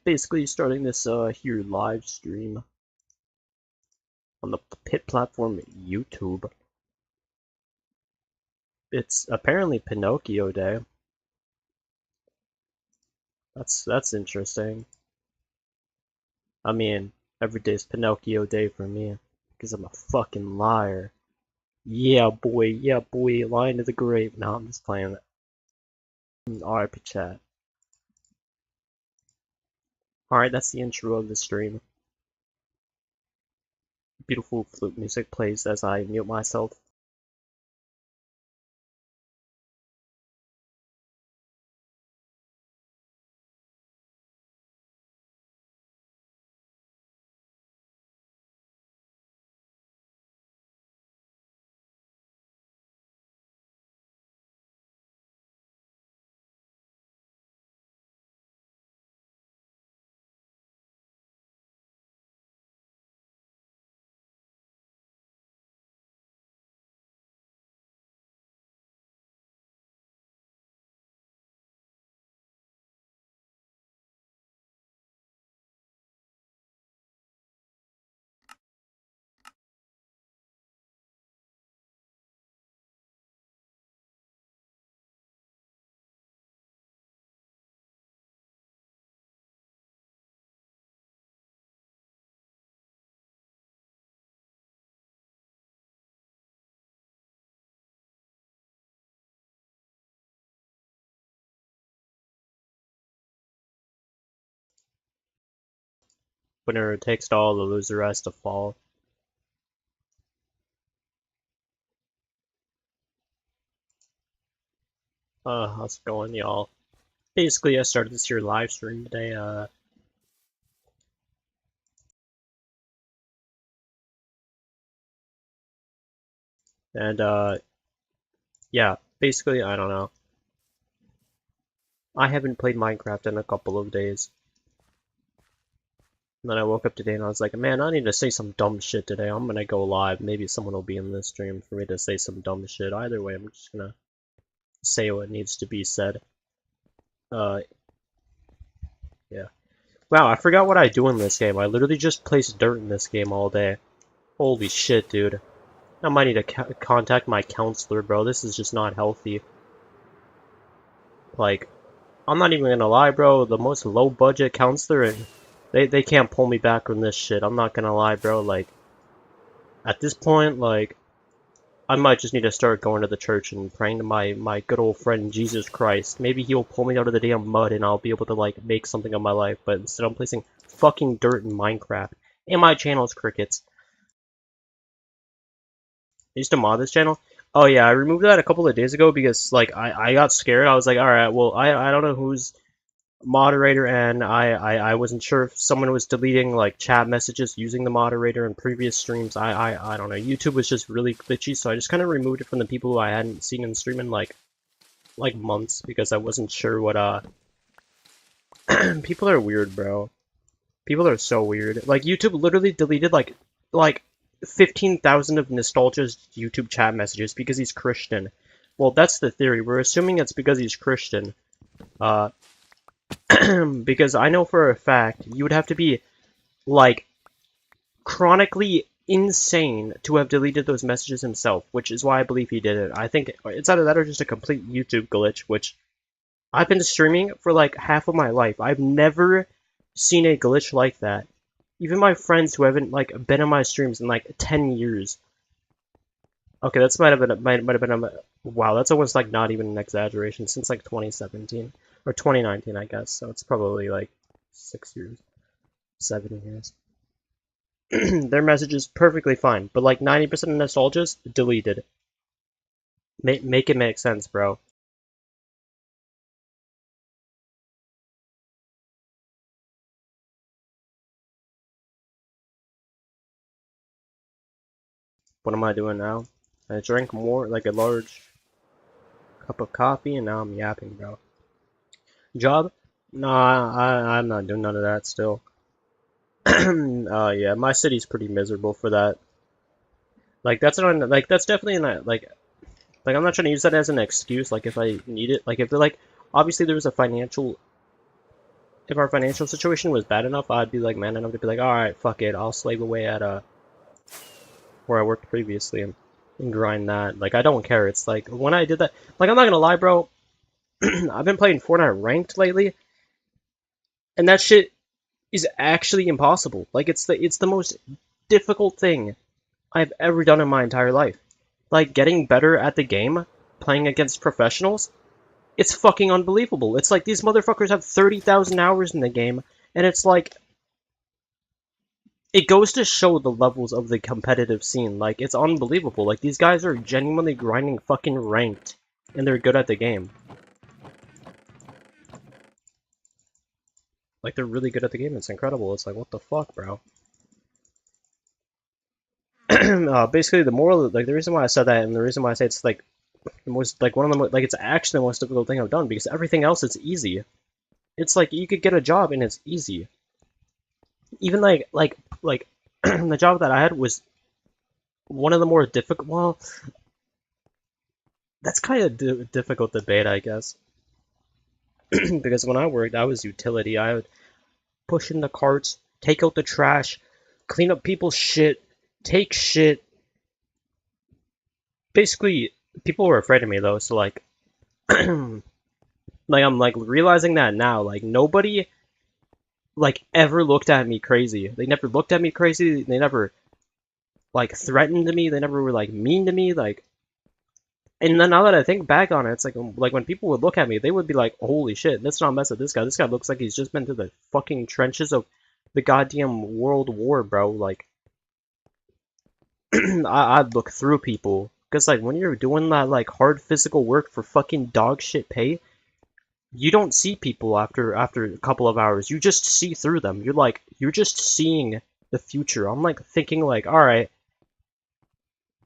Basically starting this here live stream on the pit platform YouTube. It's apparently Pinocchio Day. That's interesting. I mean, every day's Pinocchio Day for me because I'm a fucking liar. Yeah, boy, lying to the grave. No, I'm just playing it. RIP chat. Alright, that's the intro of the stream. Beautiful flute music plays as I mute myself. Winner takes it all, the loser has to fall. How's it going, y'all? Basically, I started this here live stream today, and, yeah, basically, I don't know. I haven't played Minecraft in a couple of days. And then I woke up today and I was like, man, I need to say some dumb shit today. I'm gonna go live. Maybe someone will be in this stream for me to say some dumb shit. Either way, I'm just gonna say what needs to be said. Yeah. Wow, I forgot what I do in this game. I literally just place dirt in this game all day. Holy shit, dude. I might need to contact my counselor, bro. This is just not healthy. Like, I'm not even gonna lie, bro. The most low-budget counselor, and they can't pull me back from this shit. I'm not gonna lie, bro. Like, at this point, like, I might just need to start going to the church and praying to my good old friend Jesus Christ. Maybe he'll pull me out of the damn mud and I'll be able to, like, make something of my life. But instead, I'm placing fucking dirt in Minecraft. And my channel's crickets. I used to mod this channel. Oh yeah, I removed that a couple of days ago because like I got scared. I was like, all right, well I don't know who's moderator, and I wasn't sure if someone was deleting like chat messages using the moderator in previous streams. I don't know. YouTube was just really glitchy, so I just kind of removed it from the people who I hadn't seen in stream in like months because I wasn't sure what people are weird, bro. People are so weird. Like YouTube literally deleted like 15,000 of Nostalgia's YouTube chat messages because he's Christian. Well, that's the theory. We're assuming it's because he's Christian. Because I know for a fact you would have to be, like, chronically insane to have deleted those messages himself, which is why I believe he did it. I think it's either that or just a complete YouTube glitch, which I've been streaming for, like, half of my life. I've never seen a glitch like that. Even my friends who haven't, like, been in my streams in, like, 10 years. Okay, that's might have been a, wow, that's almost, like, not even an exaggeration, since, like, 2017. Or 2019, I guess, so it's probably, like, 6 years. 7 years. Their message is perfectly fine, but, like, 90% of nostalgia's deleted. Make it make sense, bro. What am I doing now? I drank more, like a large cup of coffee, and now I'm yapping, bro. Job? Nah, I'm not doing none of that still. Yeah, my city's pretty miserable for that. Like, that's not, like, that's definitely not, like, I'm not trying to use that as an excuse, like, if I need it. Like, if, like, obviously there's a financial if our financial situation was bad enough, I'd be like man enough to be like, all right, fuck it, I'll slave away at where I worked previously and grind that. Like I don't care. It's like when I did that, like I'm not gonna lie, bro. I've been playing Fortnite ranked lately, and that shit is actually impossible. Like it's the most difficult thing I've ever done in my entire life. Like getting better at the game, playing against professionals, it's fucking unbelievable. It's like these motherfuckers have 30,000 hours in the game, and it's like it goes to show the levels of the competitive scene. Like it's unbelievable. Like these guys are genuinely grinding fucking ranked, and they're good at the game. Like they're really good at the game. It's incredible. It's like what the fuck, bro. Basically, the moral, like the reason why I said that, and the reason why I say it's like the most, like one of the, like it's actually the most difficult thing I've done because everything else is easy. It's like you could get a job and it's easy. Even like the job that I had was one of the more difficult. Well, that's kind of difficult debate, I guess, because when I worked, I was utility. I would push in the carts, take out the trash, clean up people's shit, take shit. Basically, people were afraid of me though, so like, like I'm like realizing that now. Like nobody like ever looked at me crazy. They never looked at me crazy. They never like threatened me. They never were like mean to me. Like, and then now that I think back on it, it's like when people would look at me, they would be like, "Holy shit, let's not mess with this guy. This guy looks like he's just been to the fucking trenches of the goddamn World War, bro." Like, I'd look through people because like when you're doing that like hard physical work for fucking dog shit pay, you don't see people after a couple of hours. You just see through them. You're just seeing the future. I'm like thinking like, all right,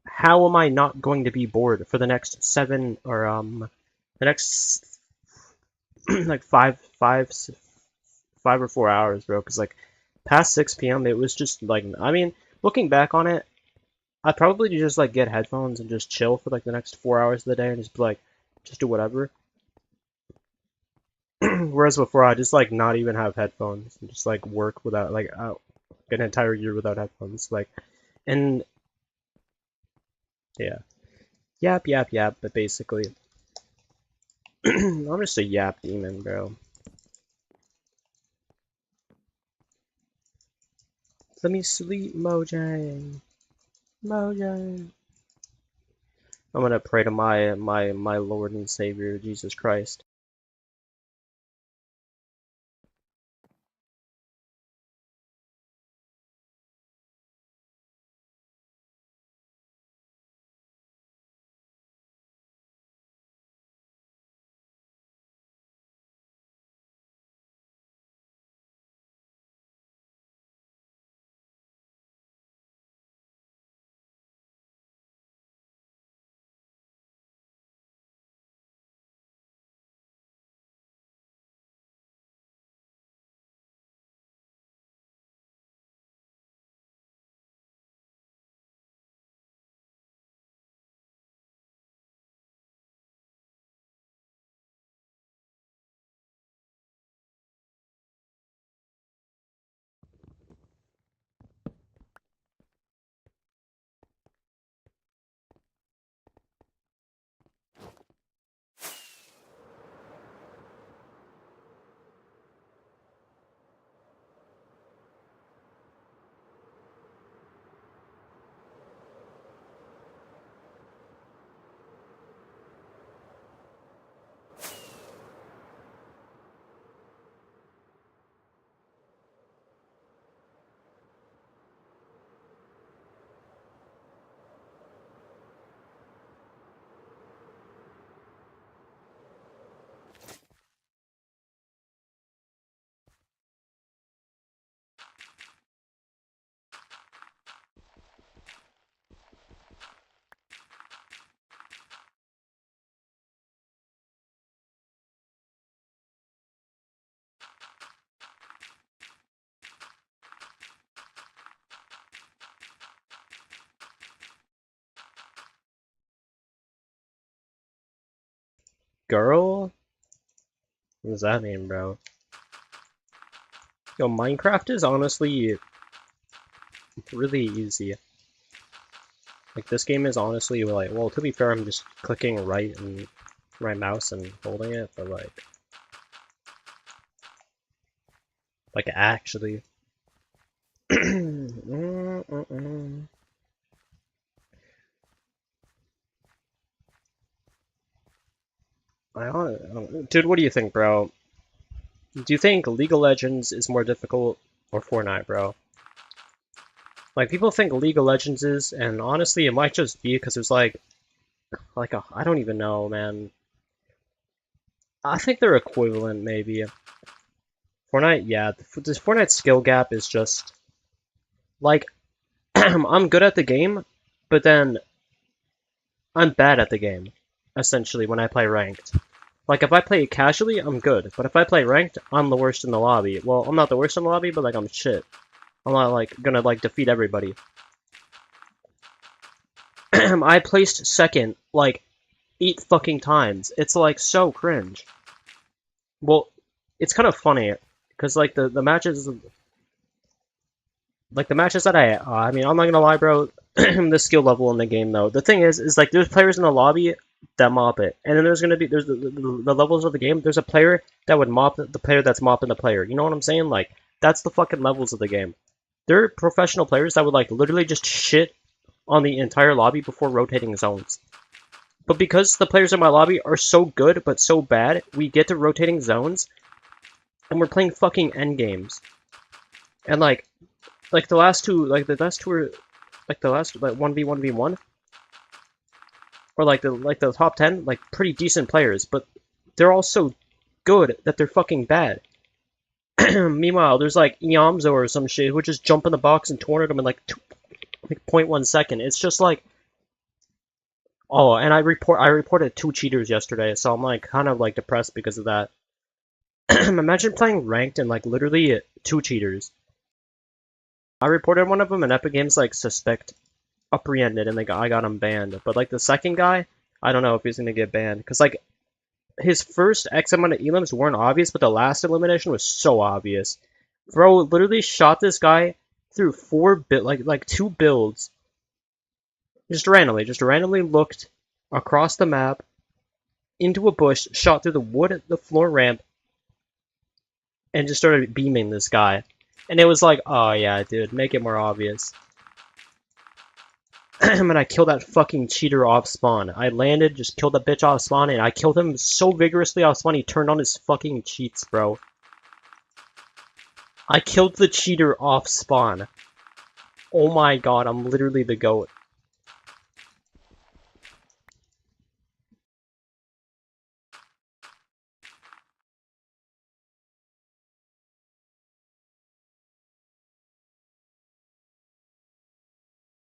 how am I not going to be bored for the next seven or the next like five or 4 hours, bro? Because like past 6 p.m. it was just like I mean, looking back on it, I'd probably just like get headphones and just chill for like the next 4 hours of the day and just be like just do whatever. Whereas before I just like not even have headphones and just like work without like an entire year without headphones. Like and yeah. Yap yap yap, but basically I'm just a yap demon, bro. Let me sleep, Mojang. Mojang. I'm gonna pray to my Lord and Savior Jesus Christ. Girl? What does that mean, bro? Yo, Minecraft is honestly really easy. Like, this game is honestly, like, well, to be fair, I'm just clicking right and right mouse and holding it, but like actually. Dude, what do you think, bro? Do you think League of Legends is more difficult or Fortnite, bro? Like, people think League of Legends is, and honestly, it might just be because there's I don't even know, man. I think they're equivalent, maybe. Fortnite, yeah. This Fortnite skill gap is just, like, I'm good at the game, but then I'm bad at the game, essentially, when I play ranked. Like, if I play casually, I'm good, but if I play ranked, I'm the worst in the lobby. Well, I'm not the worst in the lobby, but, like, I'm shit. I'm not, like, gonna, like, defeat everybody. I placed second, like, 8 fucking times. It's, like, so cringe. Well, it's kind of funny, because, like, the matches... Like, the matches that I mean, I'm not gonna lie, bro, the skill level in the game, though. The thing is, like, there's players in the lobby that mop it. And then there's the levels of the game, there's a player that would mop the player that's mopping the player. You know what I'm saying? Like, that's the fucking levels of the game. There are professional players that would, like, literally just shit on the entire lobby before rotating zones. But because the players in my lobby are so good but so bad, we get to rotating zones, and we're playing fucking end games. And, like the last two, were, like the last, like 1v1v1, or like the top 10, like pretty decent players, but they're all so good that they're fucking bad. Meanwhile, there's like Iamzo or some shit who would just jump in the box and tornado them in like 0.1 second. It's just like, oh, and I reported 2 cheaters yesterday, so I'm like kind of like depressed because of that. Imagine playing ranked and like literally 2 cheaters. I reported one of them, and Epic Games like suspect apprehended, and I got him banned. But like the second guy, I don't know if he's gonna get banned because like his first X amount of elims weren't obvious, but the last elimination was so obvious. Bro literally shot this guy through 2 builds, just randomly looked across the map into a bush, shot through the wood, the floor ramp, and just started beaming this guy. And it was like, oh yeah, dude, make it more obvious. And I killed that fucking cheater off spawn. I landed, just killed that bitch off spawn, and I killed him so vigorously off spawn he turned on his fucking cheats, bro. I killed the cheater off spawn. Oh my god, I'm literally the GOAT.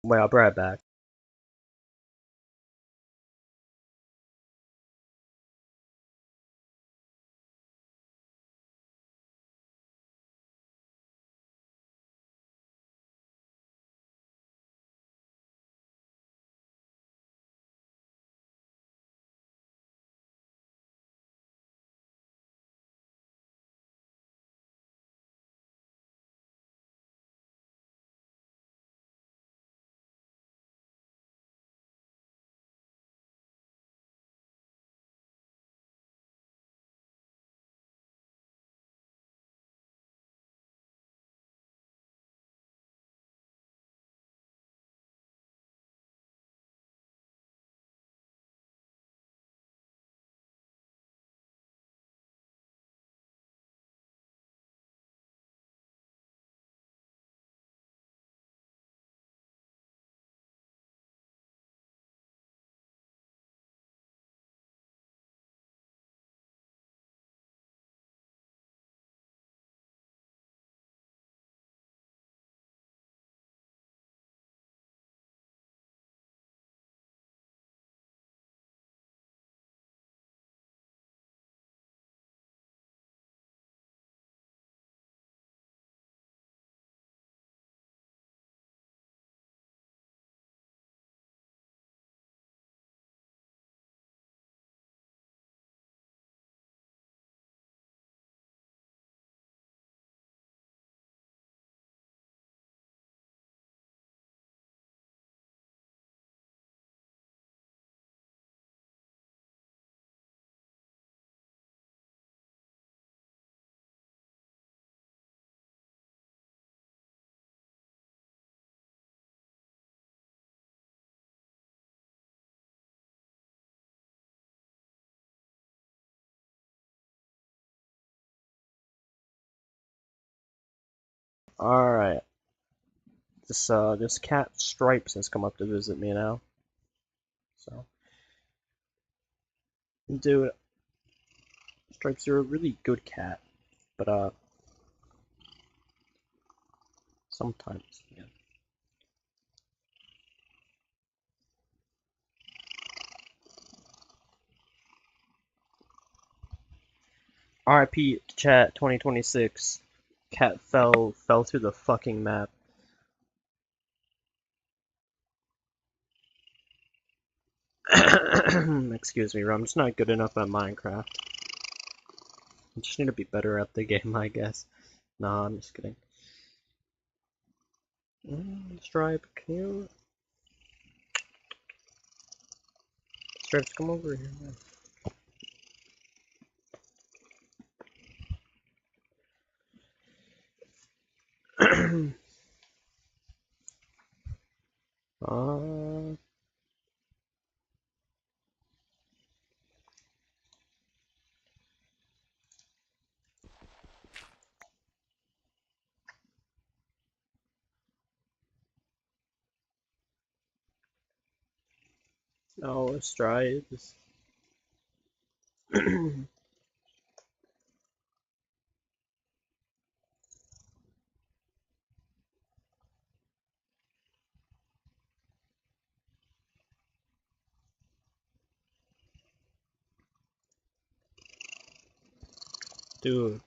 Wait, I'll be right back. Alright. This cat Stripes has come up to visit me now. So, dude, Stripes, you're a really good cat, but sometimes, yeah. RIP chat 2026. Cat fell through the fucking map. Excuse me, I'm just not good enough at Minecraft. I just need to be better at the game, I guess. Nah, I'm just kidding. Stripe, can you... Stripes, come over here, man. No, Stripes. Dude.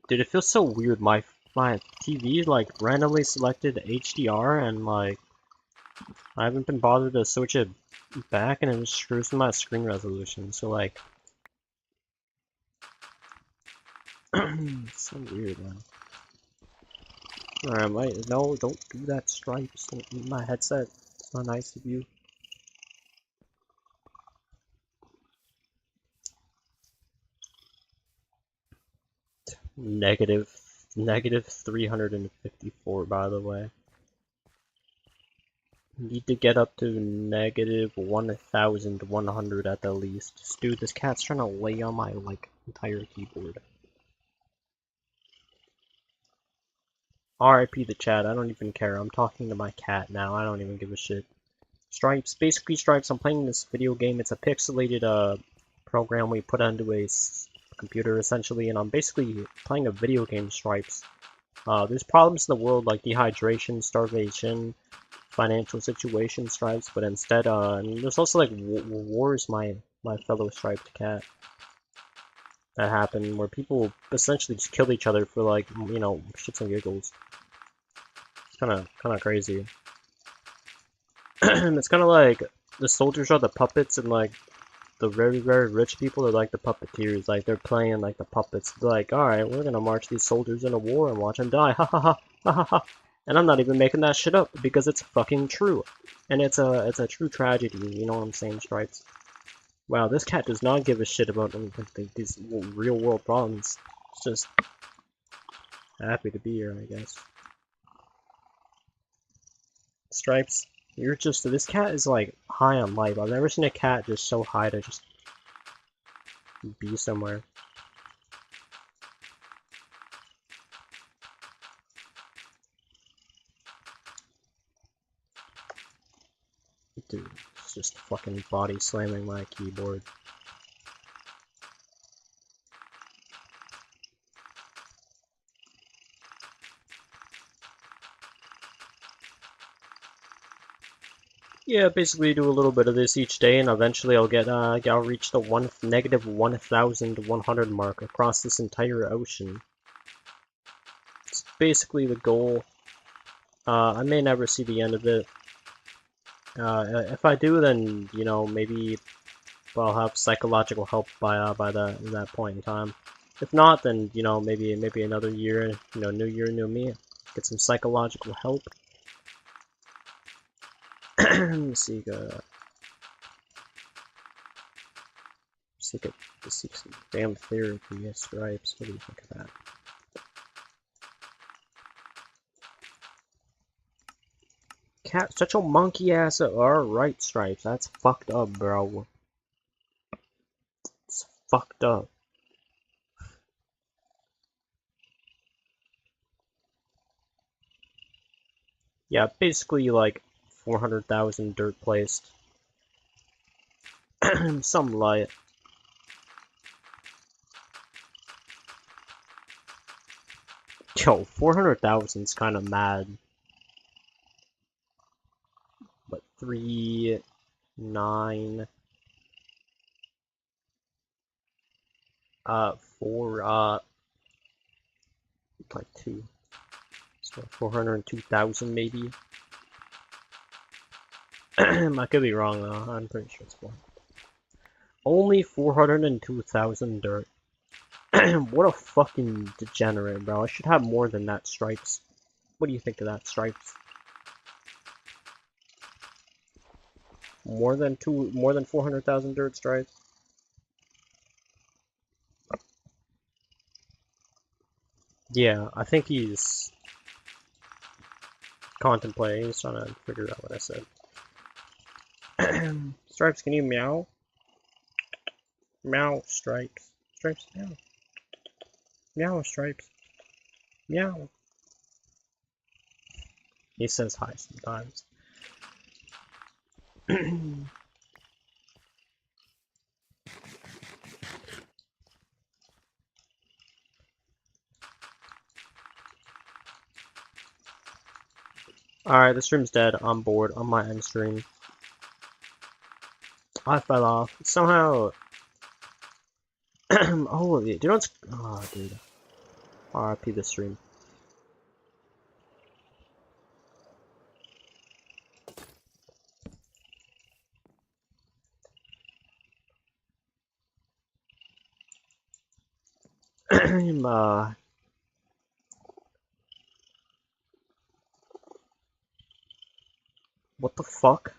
Dude, it feels so weird. My TV like randomly selected HDR and like I haven't been bothered to switch it back and it screws with my screen resolution. So like it's so weird, man. Alright, no, don't do that, Stripes. Don't eat my headset. It's not nice of you. Negative 354, by the way. Need to get up to negative 1,100 at the least. Dude, this cat's trying to lay on my, like, entire keyboard. RIP the chat, I don't even care. I'm talking to my cat now. I don't even give a shit. Stripes, basically Stripes, I'm playing this video game. It's a pixelated, program we put onto a computer, essentially, and I'm basically playing a video game, Stripes. There's problems in the world like dehydration, starvation, financial situation, Stripes, but instead, there's also like wars, my fellow striped cat, that happen where people essentially just kill each other for like, you know, shits and giggles. It's kind of crazy. It's kind of like the soldiers are the puppets and like the very rich people are like the puppeteers. Like they're playing like the puppets. They're like, all right, we're gonna march these soldiers into war and watch them die. Ha ha ha ha ha ha. And I'm not even making that shit up because it's fucking true, and it's a true tragedy. You know what I'm saying, Stripes? Wow, this cat does not give a shit about these real world problems. It's just happy to be here, I guess. Stripes, you're just, this cat is like high on life. I've never seen a cat just so high to just be somewhere. Dude, it's just fucking body slamming my keyboard. Yeah, basically do a little bit of this each day, and eventually I'll reach the negative 1,100 mark across this entire ocean. It's basically the goal. I may never see the end of it. If I do, then, you know, maybe I'll have psychological help by that point in time. If not, then, you know, maybe another year, you know, new year, new me, get some psychological help. Let's see, seek some damn therapy, Stripes. What do you think of that? Cat, such a monkey ass. Alright, Stripes. That's fucked up, bro. It's fucked up. Yeah, basically like 400,000 dirt placed. Some light. Yo, 400,000's kind of mad. But 3, 9, 4, like 2. So 402,000 maybe. I could be wrong though. I'm pretty sure it's 4. Only 402,000 dirt. What a fucking degenerate, bro. I should have more than that, Stripes. What do you think of that, Stripes? More than 400,000 dirt, Stripes? Yeah, I think he's contemplating. He's trying to figure out what I said. Stripes, can you meow? Meow, Stripes. Stripes, meow. Meow, Stripes. Meow. He says hi sometimes. Alright, the stream's dead. I'm bored. On my end stream. I fell off. Somehow. Oh, dude, don't. Oh, dude. RIP the stream. What the fuck?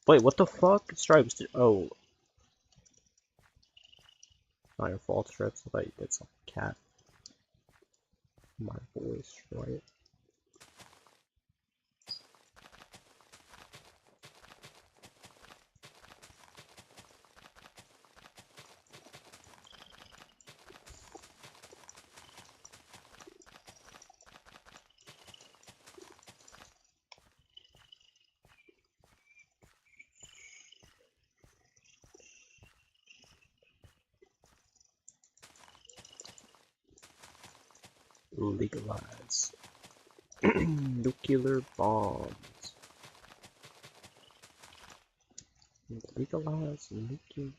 Wait, what the fuck? Stripes did. Oh. Not your fault, Stripes. I thought you did some cat. My voice, right? Legalize. Nuclear bombs. Legalize nuclear.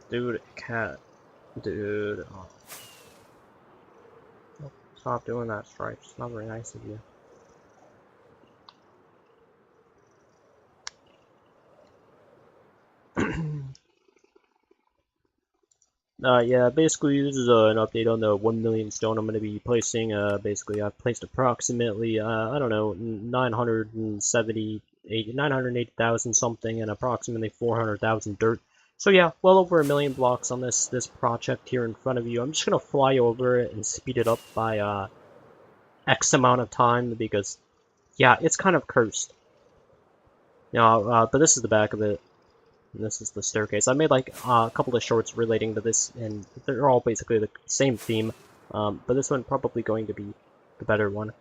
Dude, cat. Dude. Oh. Stop doing that, Stripes. It's not very nice of you. Yeah, basically this is an update on the 1 million stone I'm going to be placing. Basically I've placed approximately, I don't know, 980,000 something and approximately 400,000 dirt. So yeah, well over 1 million blocks on this project here in front of you. I'm just going to fly over it and speed it up by, X amount of time because, yeah, it's kind of cursed. But this is the back of it. And this is the staircase. I made like a couple of shorts relating to this, and they're all basically the same theme. But this one probably going to be the better one.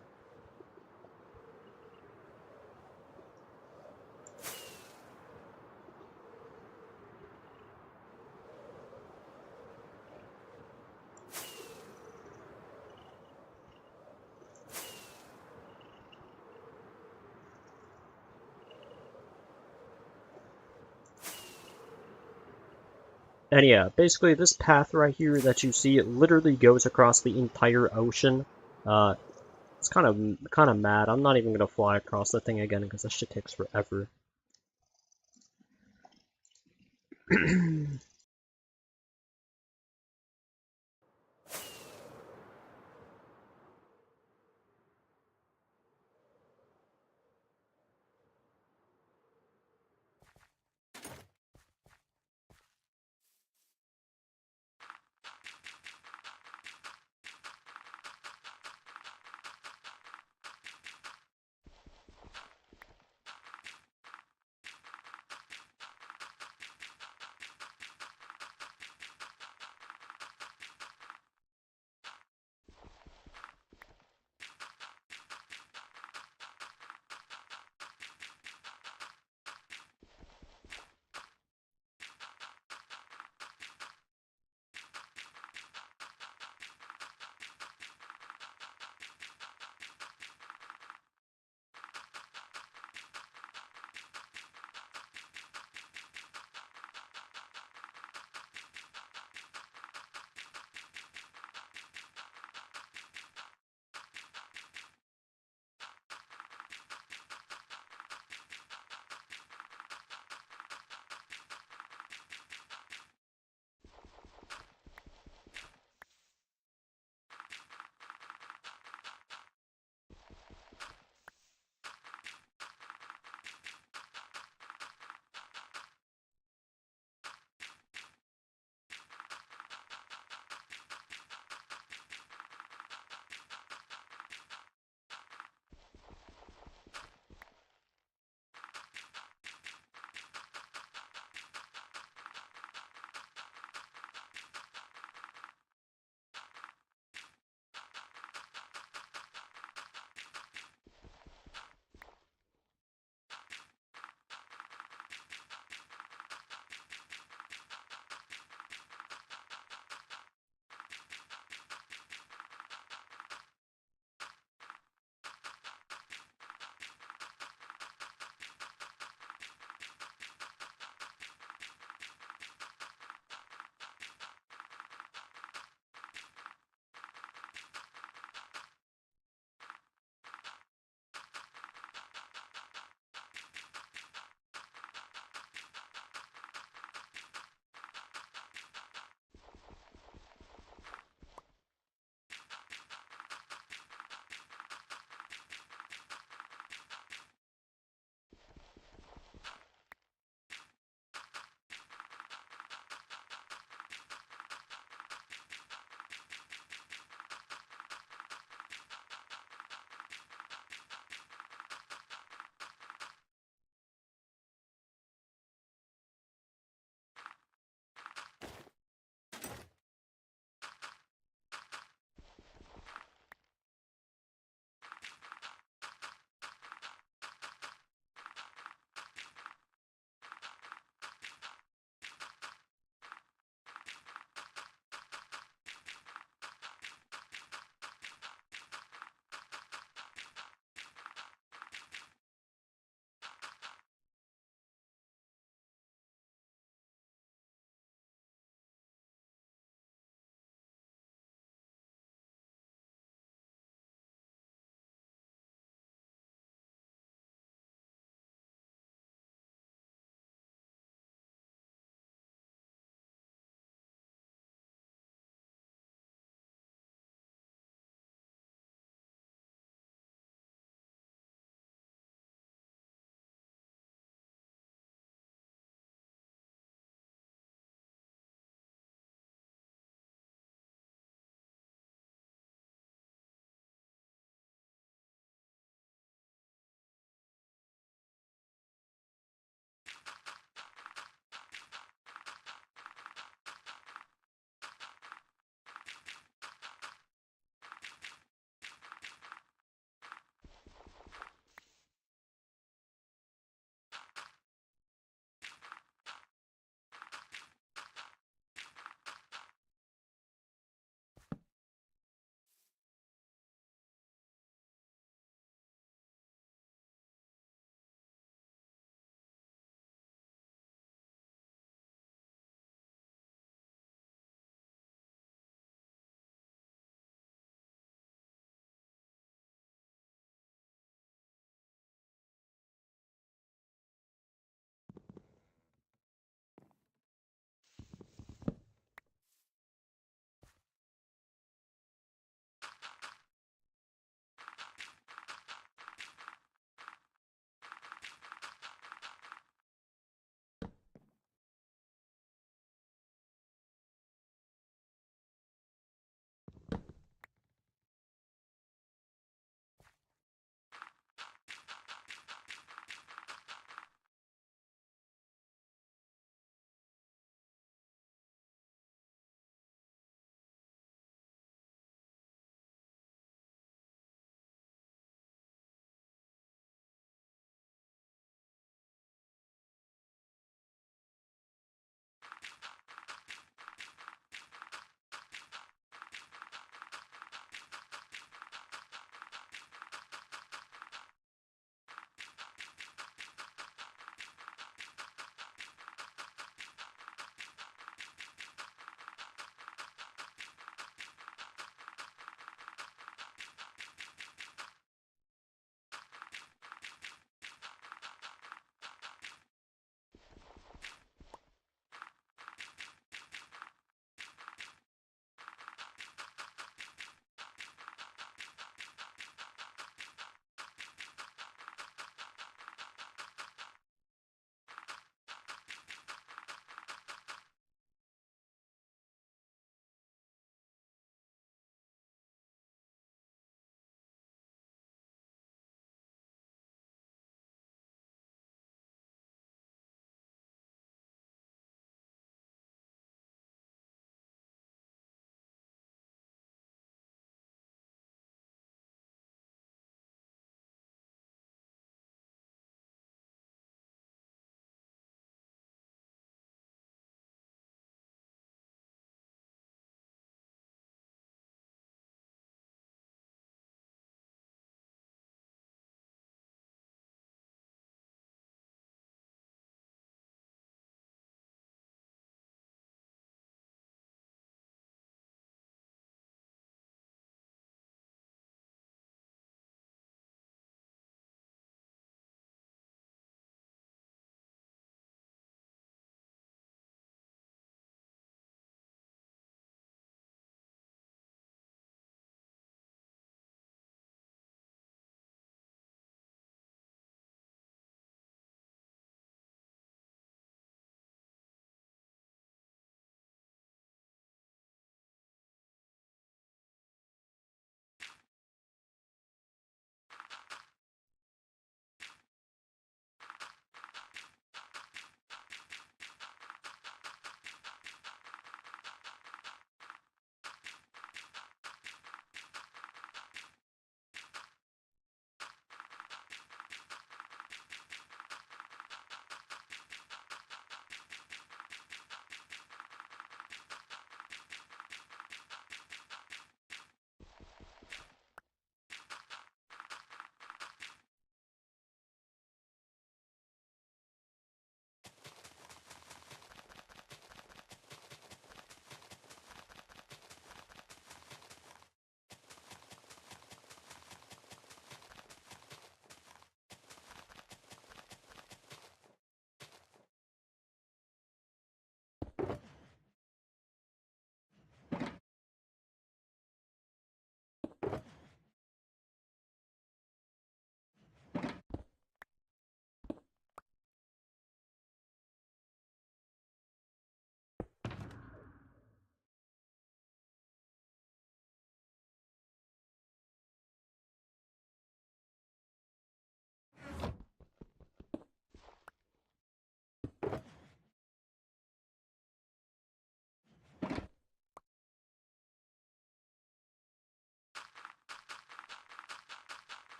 And yeah, basically this path right here that you see, it literally goes across the entire ocean. It's kind of mad. I'm not even gonna fly across the thing again because that shit takes forever.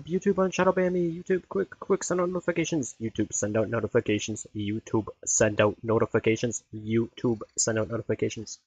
YouTube on shadow ban me. YouTube, quick, send out notifications. YouTube, send out notifications. YouTube, send out notifications. YouTube, send out notifications.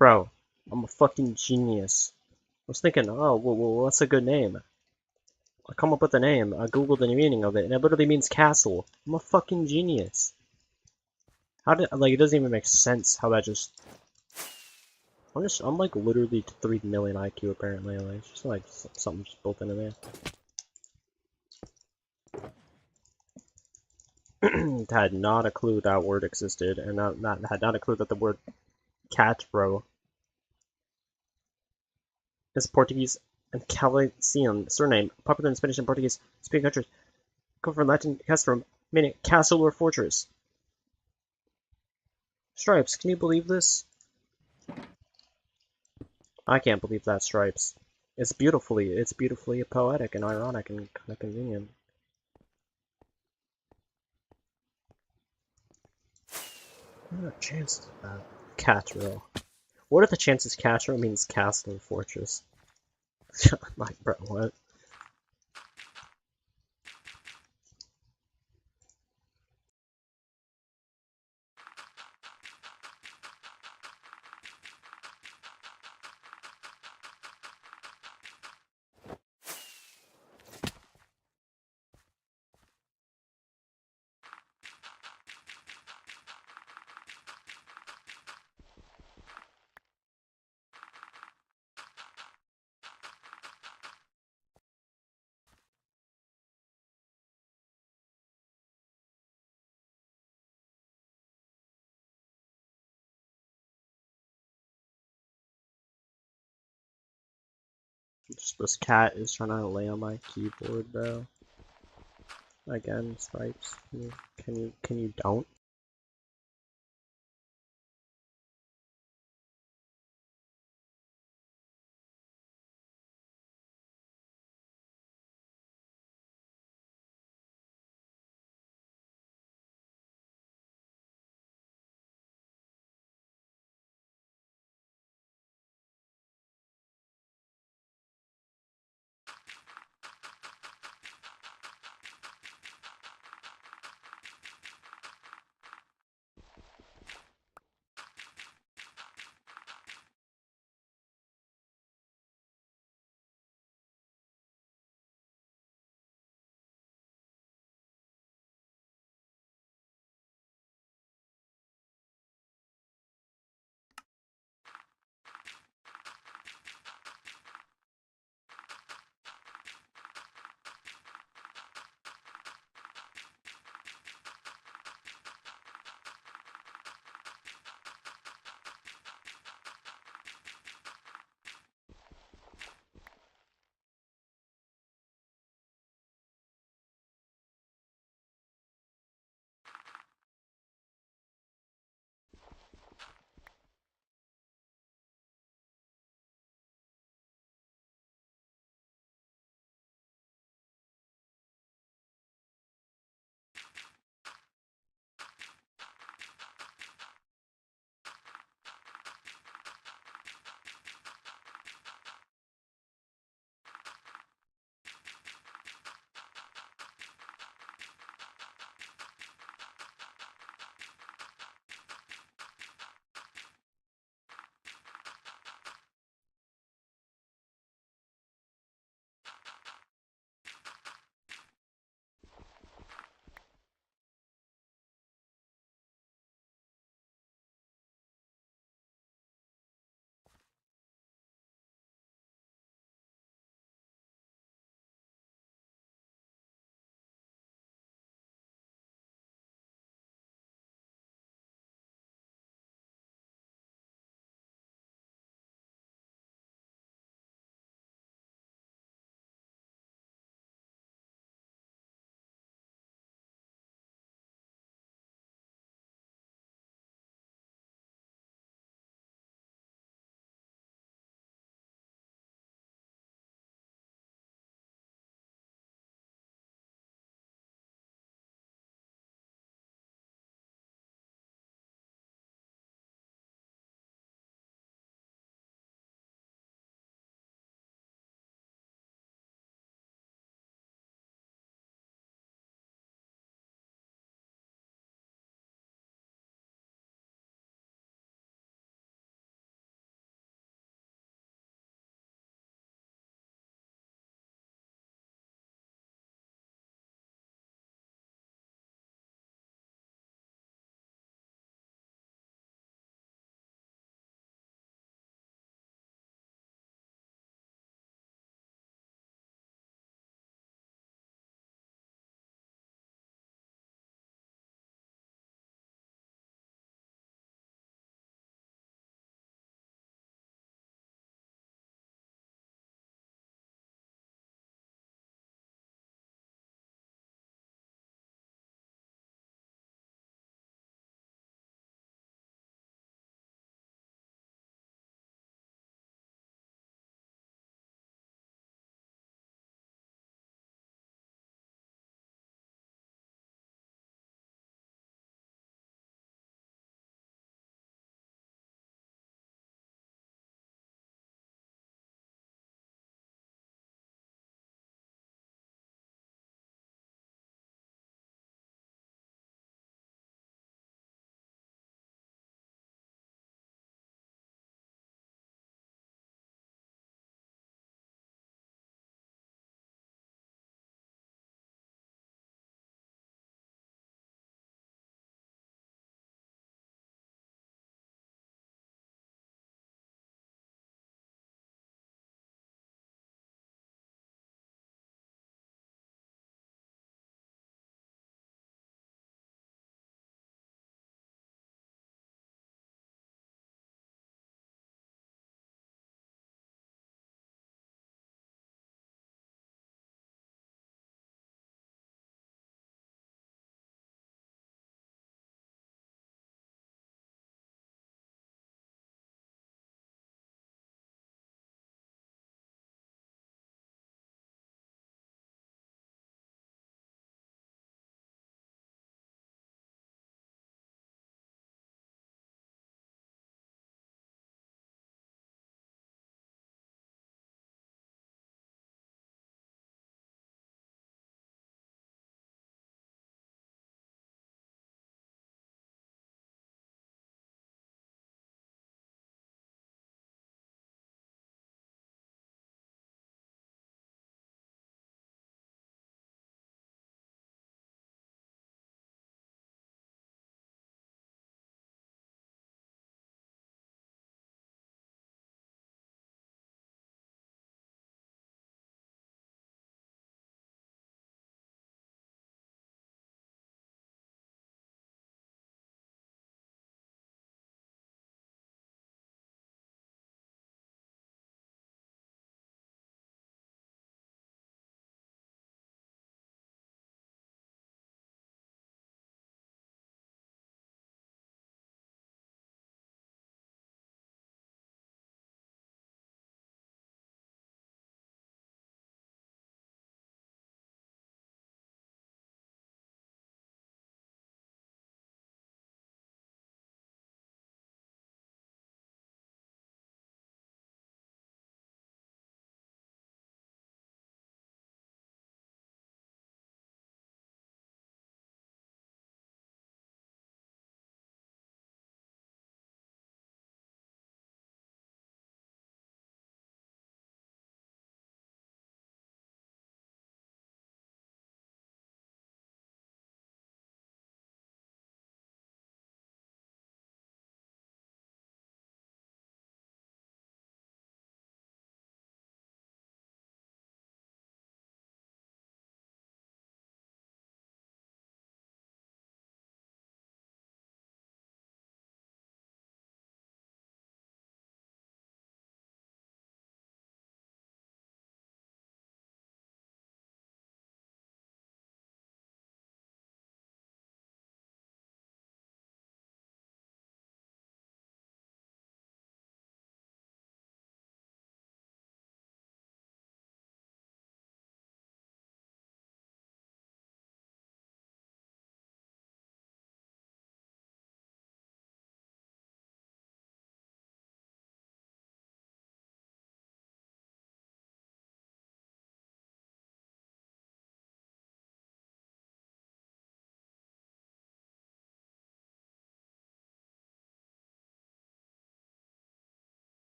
Bro, I'm a fucking genius. I was thinking, oh, what's a good name? I come up with a name, I googled the meaning of it, and it literally means castle. I'm a fucking genius. How did, like, it doesn't even make sense how that just... I'm like literally 3 million IQ apparently, like, it's just like something just built into me. Had not a clue that word existed, and had not a clue that the word cat, bro, is Portuguese and Galician surname, popular in Spanish and Portuguese speaking countries, come from Latin castrum, meaning castle or fortress. Stripes, can you believe this? I can't believe that, Stripes. It's beautifully poetic and ironic and kind of convenient. What are the chances of that? Catro. What are the chances Catro means castle or fortress? Like, bro, what? Just this cat is trying to lay on my keyboard, bro. Again, Stripes. Can you don't?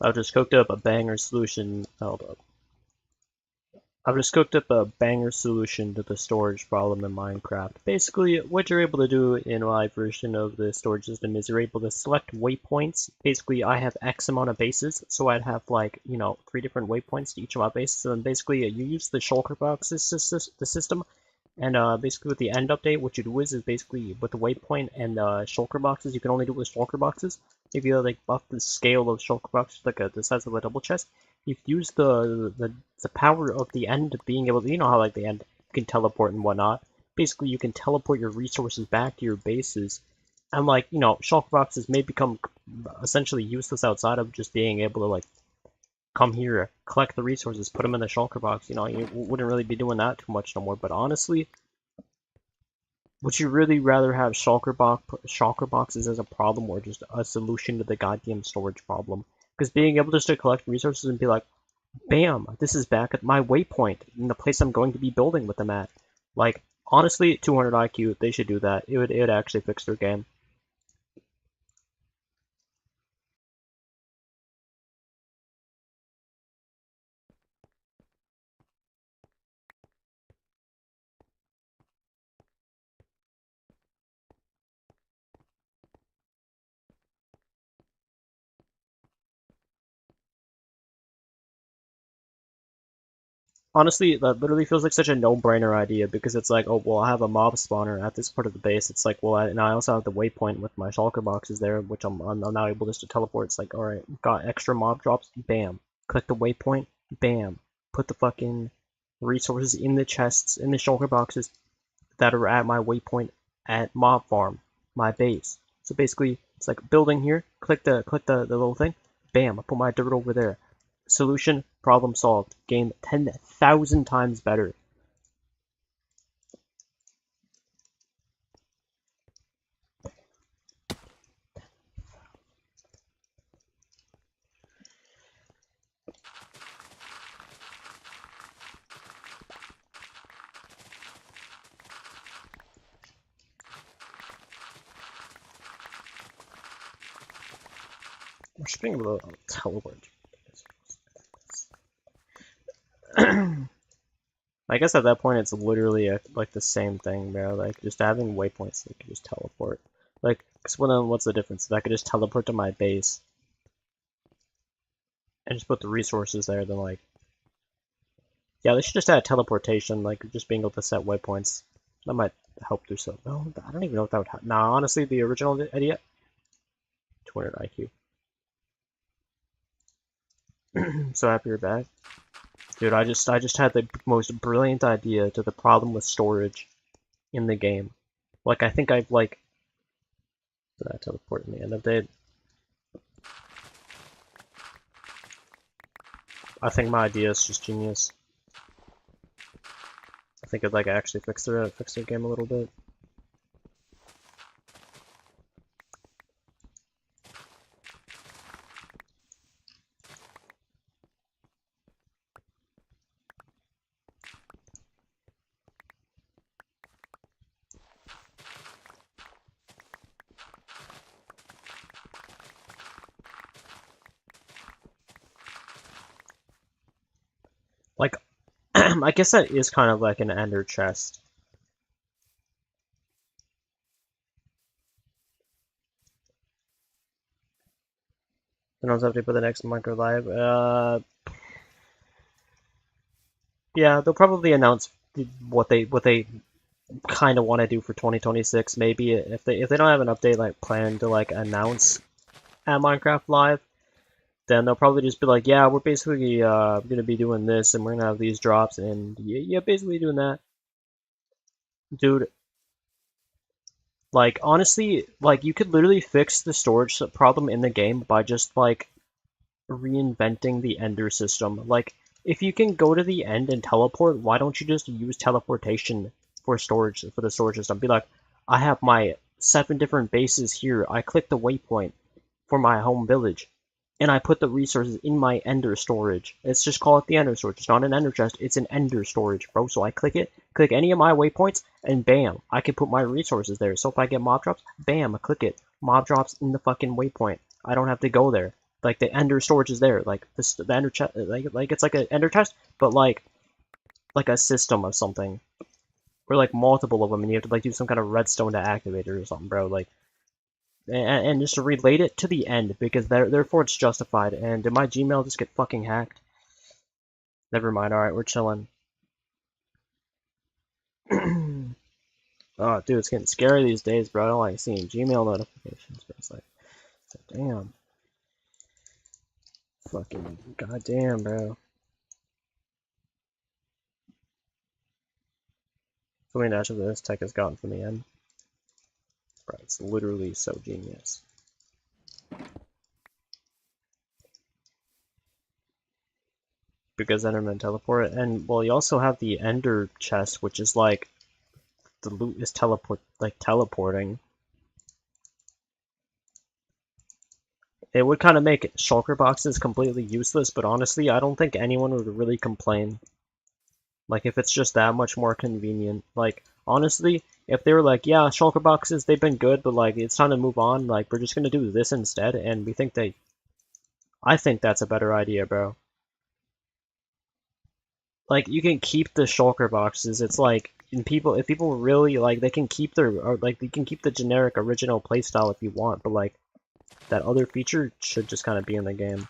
I've just cooked up a banger solution. Hold up. I've just cooked up a banger solution to the storage problem in Minecraft. Basically, what you're able to do in my version of the storage system is you're able to select waypoints. Basically, I have X amount of bases, so I'd have like, 3 different waypoints to each of my bases, and basically you use the shulker boxes the system. And basically with the end update, what you do is basically with the waypoint and shulker boxes, you can only do it with shulker boxes. If you like buff the scale of shulker boxes, like the size of a double chest, you use the power of the end being able to, you know how like the end you can teleport and whatnot. Basically, you can teleport your resources back to your bases, and like shulker boxes may become essentially useless outside of just being able to like come here, collect the resources, put them in the shulker box. You wouldn't really be doing that too much no more. But honestly, would you really rather have shulker boxes as a problem or just a solution to the goddamn storage problem? Because being able just to collect resources and be like, bam, this is back at my waypoint in the place I'm going to be building with them at. Like, honestly, 200 IQ, they should do that. It would actually fix their game. Honestly, that literally feels like such a no-brainer idea because it's like, oh, well, I have a mob spawner at this part of the base. It's like, well, and I also have the waypoint with my shulker boxes there, which I'm now able just to teleport. It's like, all right, got extra mob drops, bam. Click the waypoint, bam. Put the fucking resources in the chests, in the shulker boxes that are at my waypoint at mob farm, my base. So basically, it's like building here, click the little thing, bam, I put my dirt over there. Solution, problem solved. Game 10,000 times better. We're speaking about teleport. I guess at that point it's literally like the same thing, bro. Like just having waypoints, you can just teleport. Like, cause what's the difference? If I could just teleport to my base and just put the resources there, then like, yeah, they should just add teleportation, like just being able to set waypoints. That might help do so. No, I don't even know if that would help. Nah, honestly, the original idea, 200 IQ. So happy you're back. Dude, I just had the most brilliant idea to the problem with storage in the game. Like, I think I've, like... Did I teleport in the end update? I think my idea is just genius. I think it'd, like, actually fix their game a little bit. Like, I guess that is kind of like an ender chest. Announce update for the next Minecraft Live. Yeah, they'll probably announce what they kind of want to do for 2026. Maybe if they don't have an update like planned to like announce at Minecraft Live, then they'll probably just be like, yeah, we're basically gonna be doing this, and we're gonna have these drops, and yeah, basically doing that, dude. Like honestly, like you could literally fix the storage problem in the game by just like reinventing the Ender system. Like if you can go to the end and teleport, why don't you just use teleportation for storage for the storage system? Be like, I have my 7 different bases here. I click the waypoint for my home village, and I put the resources in my Ender storage. Let's just call it the Ender storage. It's not an Ender chest, it's an Ender storage, bro. So I click it, click any of my waypoints, and bam, I can put my resources there. So if I get mob drops, bam, I click it. Mob drops in the fucking waypoint. I don't have to go there. like the ender storage is there, like the ender chest, like it's like an ender chest, but like a system of something, or like multiple of them, and you have to like do some kind of redstone to activate it or something, bro. Like, and just to relate it to the end because therefore it's justified. And did my Gmail just get fucking hacked? Never mind. All right, we're chilling. Oh, dude, it's getting scary these days, bro. I don't like seeing Gmail notifications, but it's like damn. Fucking goddamn, bro. So many natural this tech has gotten from the end. Bro, it's literally so genius. Because Endermen teleport, and well, you also have the Ender chest, which is like the loot is teleporting. It would kind of make shulker boxes completely useless, but honestly, I don't think anyone would really complain. Like, if it's just that much more convenient. Like, honestly, if they were like, yeah, shulker boxes, they've been good, but like, it's time to move on, like, we're just gonna do this instead, and we think they... I think that's a better idea, bro. Like, you can keep the shulker boxes, it's like, if people really, like, they can keep their, or like, you can keep the generic original playstyle if you want, but like, that other feature should just kind of be in the game.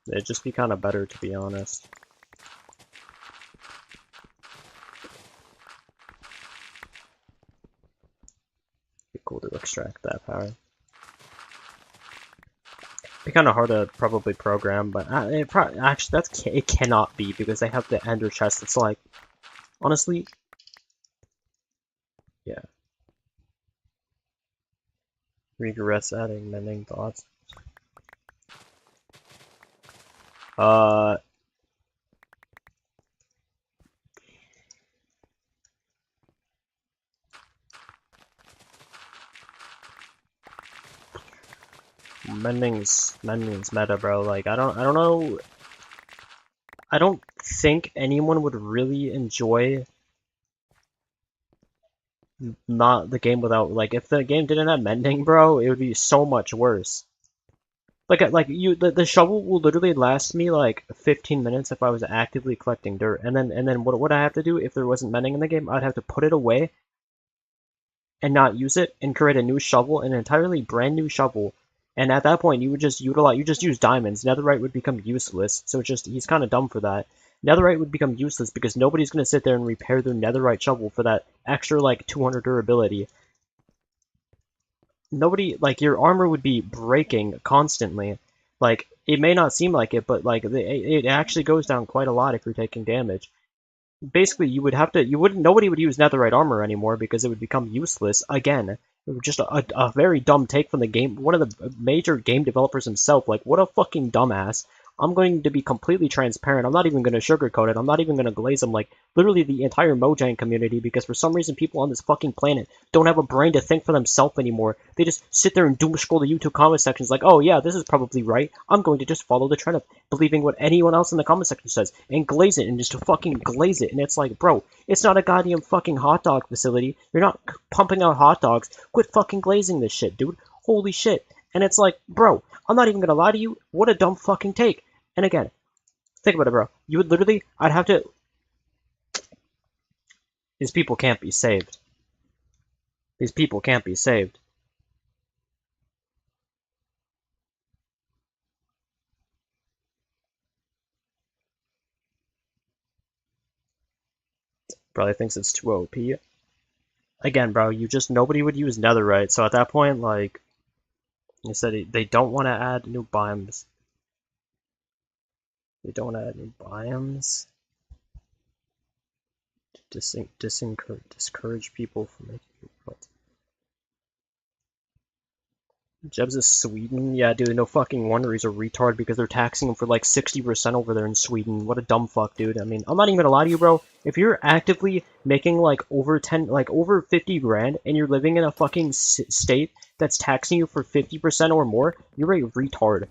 It'd just be kind of better, to be honest. Be cool to extract that power. Be kind of hard to probably program, but actually it cannot be because they have the Ender chest. It's like, honestly, yeah. Regrets adding mending thoughts. Mending's meta, bro. Like, I don't know. I don't think anyone would really enjoy not the game without, like, if the game didn't have mending, bro, it would be so much worse. Like the shovel will literally last me like 15 minutes if I was actively collecting dirt, and then what would I have to do if there wasn't mending in the game? I'd have to put it away and not use it and create a new shovel, an entirely brand new shovel. And at that point, you would just use diamonds. Netherite would become useless. So it's just, he's kind of dumb for that. Netherite would become useless because nobody's going to sit there and repair their netherite shovel for that extra, like, 200 durability. Nobody, like, your armor would be breaking constantly. Like, it may not seem like it, but, like, it actually goes down quite a lot if you're taking damage. Basically, nobody would use netherite armor anymore because it would become useless again. Just a very dumb take from the game, one of the major game developers himself. Like, what a fucking dumbass. I'm going to be completely transparent. I'm not even going to sugarcoat it. I'm not even going to glaze them, like, literally the entire Mojang community, because for some reason people on this fucking planet don't have a brain to think for themselves anymore. They just sit there and doom scroll the YouTube comment sections like, oh yeah, this is probably right. I'm going to just follow the trend of believing what anyone else in the comment section says, and glaze it, and just fucking glaze it. And it's like, bro, it's not a goddamn fucking hot dog facility. You're not pumping out hot dogs. Quit fucking glazing this shit, dude. Holy shit. And it's like, bro, I'm not even gonna lie to you, what a dumb fucking take. And again, think about it, bro. You would literally, I'd have to... These people can't be saved. These people can't be saved. Probably thinks it's too OP. Again, bro, nobody would use netherite, so at that point, like, you said they don't want to add new biomes. They don't want to add new biomes to discourage people from making new worlds. Jeb's is Sweden? Yeah, dude, no fucking wonder he's a retard because they're taxing him for like 60% over there in Sweden. What a dumb fuck, dude. I mean, I'm not even gonna lie to you, bro. If you're actively making like over 50 grand and you're living in a fucking state that's taxing you for 50% or more, you're a retard.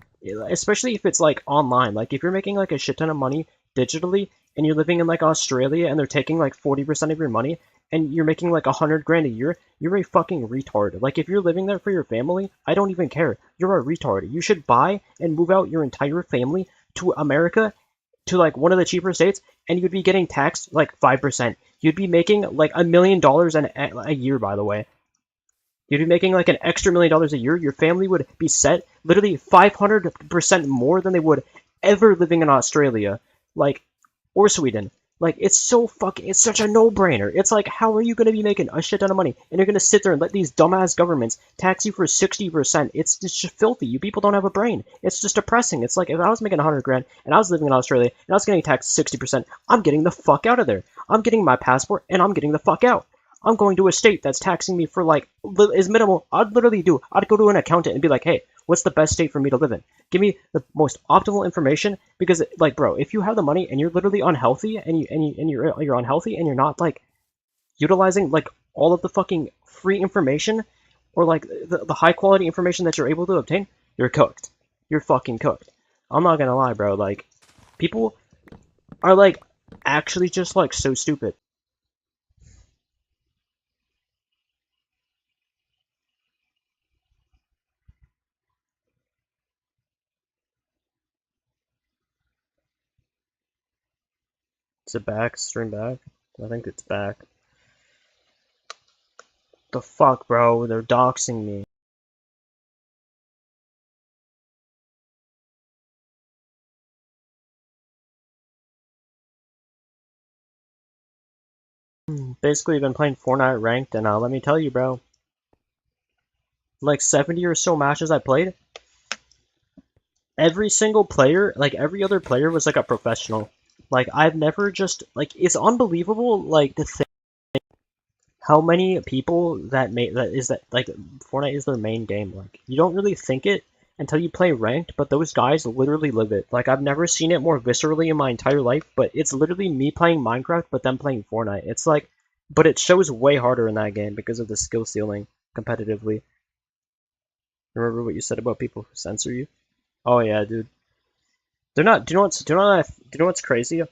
Especially if it's like online. Like if you're making like a shit ton of money digitally and you're living in like Australia and they're taking like 40% of your money, and you're making like 100 grand a year, you're a fucking retard. Like, if you're living there for your family, I don't even care. You're a retard. You should buy and move out your entire family to America, to like one of the cheaper states, and you'd be getting taxed like 5%. You'd be making like $1 million a year, by the way. You'd be making like an extra $1 million a year. Your family would be set literally 500% more than they would ever living in Australia, like, or Sweden. Like, it's such a no-brainer. It's like, how are you going to be making a shit ton of money, and you're going to sit there and let these dumbass governments tax you for 60%? It's just filthy. You people don't have a brain. It's just depressing. It's like, if I was making 100 grand, and I was living in Australia, and I was getting taxed 60%, I'm getting the fuck out of there. I'm getting my passport, and I'm getting the fuck out. I'm going to a state that's taxing me for like is minimal. I'd go to an accountant and be like, hey, what's the best state for me to live in? Give me the most optimal information, because like, bro, if you have the money and you're literally unhealthy, and you're unhealthy, and you're not like utilizing like all of the fucking free information, or like the high quality information that you're able to obtain, you're cooked. You're fucking cooked. I'm not gonna lie, bro. Like, people are like actually just like so stupid. Is it back? Stream back? I think it's back. The fuck, bro? They're doxing me. Basically, I've been playing Fortnite ranked, and let me tell you, bro. Like 70 or so matches I played, every single player, like every other player, was like a professional. Like, I've never just like, it's unbelievable, like, to think how many people that like Fortnite is their main game. Like, you don't really think it until you play ranked, but those guys literally live it. Like, I've never seen it more viscerally in my entire life, but it's literally me playing Minecraft, but them playing Fortnite. It's like, but it shows way harder in that game because of the skill ceiling competitively. Remember what you said about people who censor you? Oh yeah, dude. They're not. Do you know what's crazy?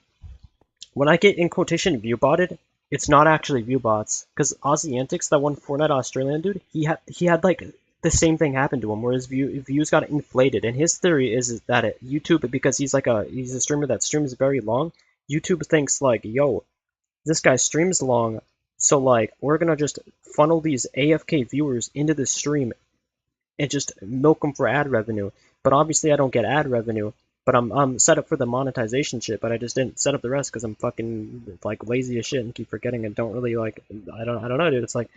When I get in quotation viewbotted, it's not actually viewbots. Because Aussie Antics, that one Fortnite Australian dude, he had like the same thing happen to him, where his views got inflated. And his theory is that YouTube, because he's a streamer that streams very long, YouTube thinks like, yo, this guy streams long, so like, we're gonna just funnel these AFK viewers into the stream and just milk them for ad revenue. But obviously I don't get ad revenue, but I'm set up for the monetization shit, but I just didn't set up the rest because I'm fucking like lazy as shit and keep forgetting and don't really like, I don't know, dude. It's like,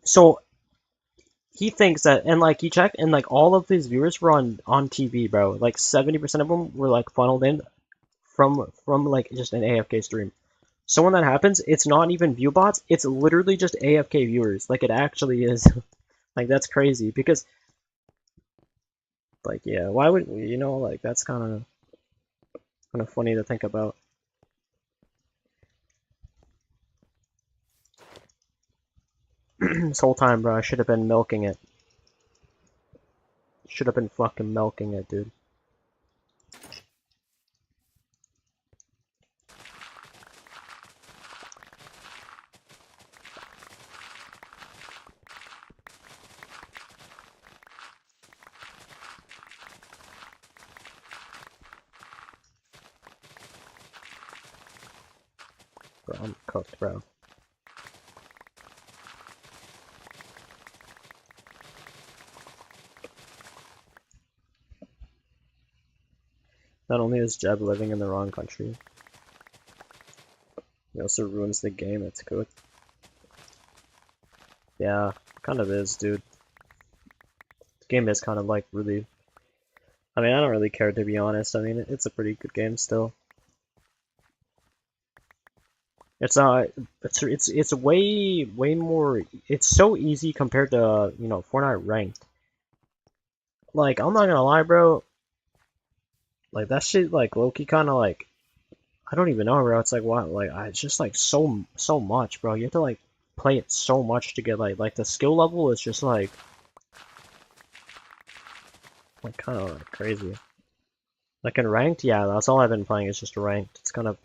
so he thinks that, and like he checked, and like all of his viewers were on TV, bro. Like 70% of them were like funneled in from like just an AFK stream. So when that happens, it's not even view bots, it's literally just AFK viewers. Like, it actually is. Like, that's crazy, because like, yeah, why would, like, that's kind of funny to think about. This whole time, bro, I should have been milking it. Should have been fucking milking it, dude. Bro, I'm cooked, bro. Not only is Jeb living in the wrong country, he also ruins the game. It's cooked. Yeah, kind of is, dude. The game is kind of like really. I mean, I don't really care, to be honest. I mean, it's a pretty good game still. It's not. It's way more. It's so easy compared to Fortnite ranked. Like, I'm not gonna lie, bro. Like, that shit, like, low-key kind of like, I don't even know, bro. It's like, what? Like, it's just like so much, bro. You have to like play it so much to get like the skill level is just like kind of like crazy. Like in ranked, yeah, that's all I've been playing is just ranked. It's kind of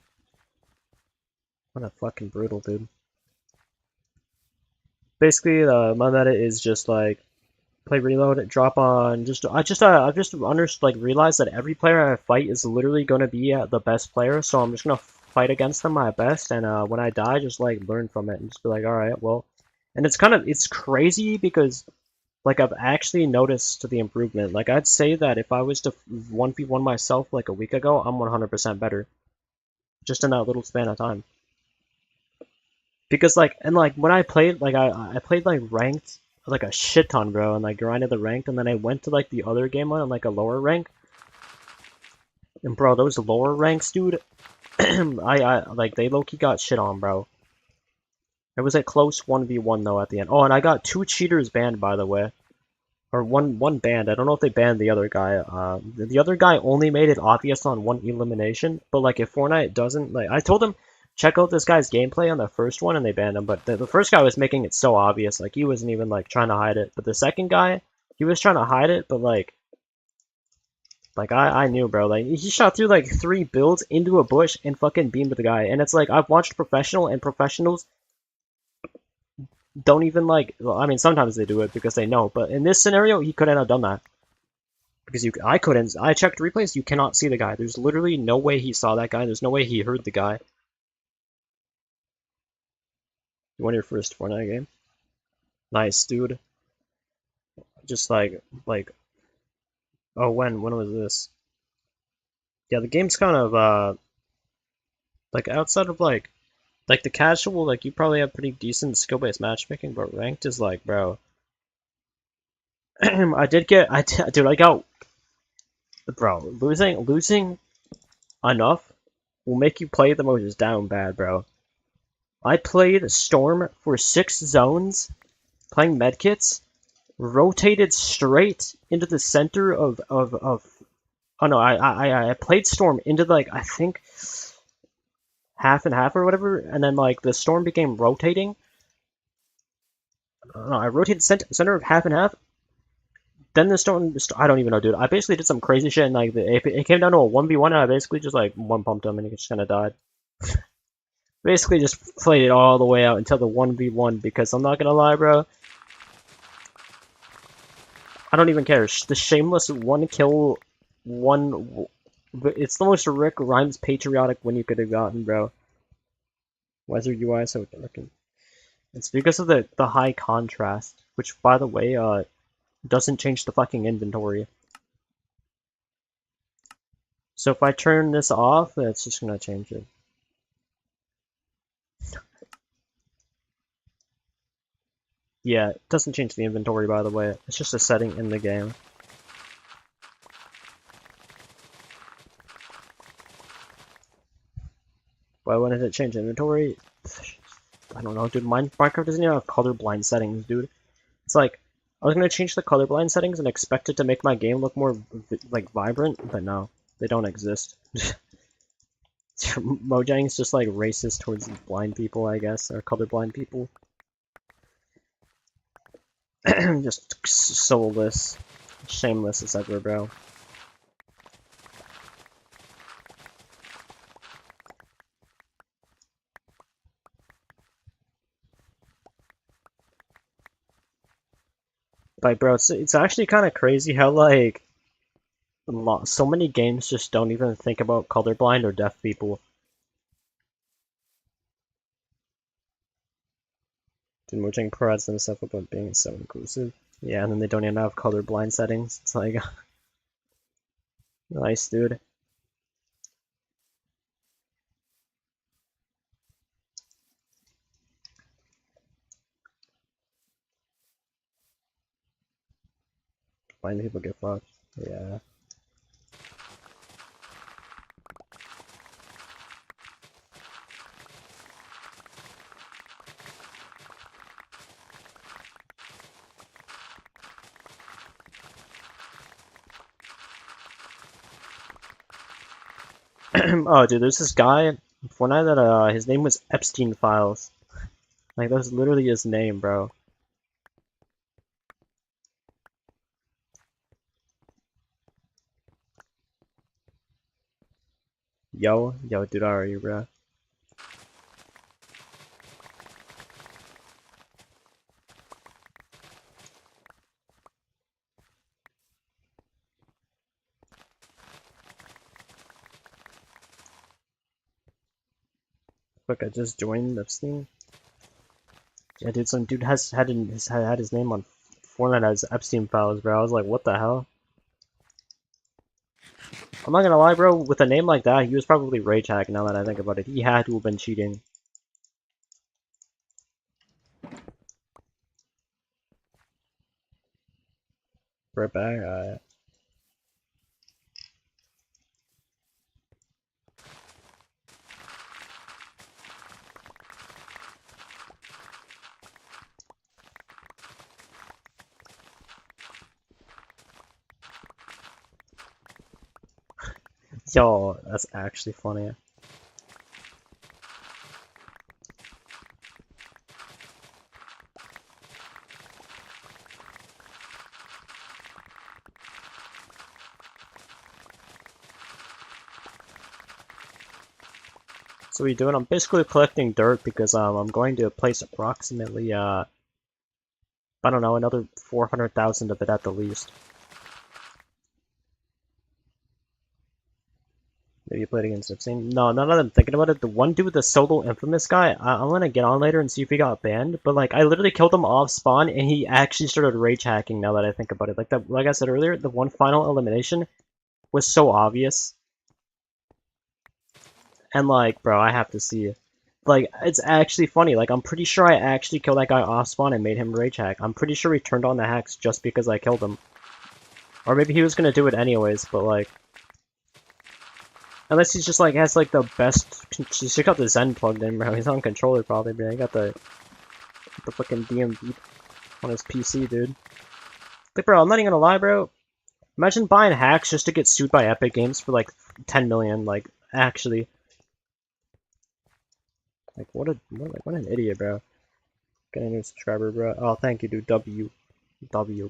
Kind of fucking brutal, dude. Basically, my meta is just like play reload, drop on. I've just realized that every player I fight is literally gonna be the best player, so I'm just gonna fight against them my best, and when I die, just like learn from it and just be like, all right, well, and it's crazy because like I've actually noticed the improvement. Like I'd say that if I was to 1v1 myself like a week ago, I'm 100% better, just in that little span of time. Because like when I played I played like ranked like a shit ton, bro, and like grinded the ranked, and then I went to like the other game on like a lower rank, and bro, those lower ranks, dude, I like they low-key got shit on, bro. It was a close 1v1 though at the end. Oh, and I got 2 cheaters banned, by the way. Or one banned. I don't know if they banned the other guy. The other guy only made it obvious on 1 elimination, but like if Fortnite doesn't, like I told him check out this guy's gameplay on the first one and they banned him, but the first guy was making it so obvious, like he wasn't even like trying to hide it. But the second guy, he was trying to hide it, but like I knew, bro. Like he shot through like 3 builds into a bush and fucking beamed the guy. And it's like I've watched professional, and professionals don't even like, well, I mean sometimes they do it because they know, but in this scenario he couldn't have done that. Because I couldn't. I checked replays. You cannot see the guy. There's literally no way he saw that guy. There's no way he heard the guy. You won your first Fortnite game. Nice, dude. Just oh, when was this? Yeah, the game's kind of like outside of like the casual, like you probably have pretty decent skill-based matchmaking, but ranked is like, bro. Dude, I got, bro. Losing enough will make you play the most down bad, bro. I played Storm for 6 zones, playing medkits, rotated straight into the center of oh no, I played Storm into like I think half and half or whatever, and then like the Storm became rotating. No, I rotated center of half and half. Then the Storm, I don't even know, dude. I basically did some crazy shit, and like it came down to a 1v1, and I basically just like one pumped him, and he just kind of died. Basically, just played it all the way out until the 1v1 because I'm not gonna lie, bro. I don't even care. The shameless 1 kill, 1. It's the most Rick Grimes patriotic win you could have gotten, bro. Why is your UI so looking? It's because of the high contrast, which by the way, doesn't change the fucking inventory. So if I turn this off, it's just gonna change it. Yeah, it doesn't change the inventory, by the way. It's just a setting in the game. Why wouldn't it change inventory? I don't know, dude. Minecraft doesn't even have colorblind settings, dude. It's like, I was gonna change the colorblind settings and expect it to make my game look more, like, vibrant, but no. They don't exist. Mojang's just, like, racist towards blind people, I guess, or colorblind people. Just soulless. Shameless as ever, bro. Like, bro, it's actually kind of crazy how, like, so many games just don't even think about colorblind or deaf people. Dude, Mojang prides themselves about being so inclusive. Yeah, and then they don't even have colorblind settings. It's like, nice, dude. Blind people get fucked. Yeah. Oh, dude, there's this guy in Fortnite that his name was Epstein Files. Like, that was literally his name, bro. Yo, dude, how are you, bro? Look, I just joined the Steam. Yeah, dude, some dude had his name on Fortnite as Epstein files, bro. I was like, what the hell? I'm not gonna lie, bro. With a name like that, he was probably rage hacking. Now that I think about it, he had to have been cheating. Right back. Yo, that's actually funny. So what are you doing? I'm basically collecting dirt because I'm going to place approximately I don't know, another 400,000 of it at the least. Maybe you played against Epstein. No, now that I'm thinking about it, the one dude, the solo infamous guy, I'm gonna get on later and see if he got banned. But like, I literally killed him off spawn, and he actually started rage hacking. Now that I think about it, like that, like I said earlier, the one final elimination was so obvious. And like, bro, I have to see. Like, it's actually funny. Like, I'm pretty sure I actually killed that guy off spawn and made him rage hack. I'm pretty sure he turned on the hacks just because I killed him. Or maybe he was gonna do it anyways, but like. Unless he's just like has like the best. He's got the Zen plugged in, bro. He's on controller probably, but he got the fucking DMV on his PC, dude. Like, bro, I'm not even gonna lie, bro. Imagine buying hacks just to get sued by Epic Games for like 10 million. Like, actually, like what an idiot, bro. Get a new subscriber, bro. Oh, thank you, dude. W,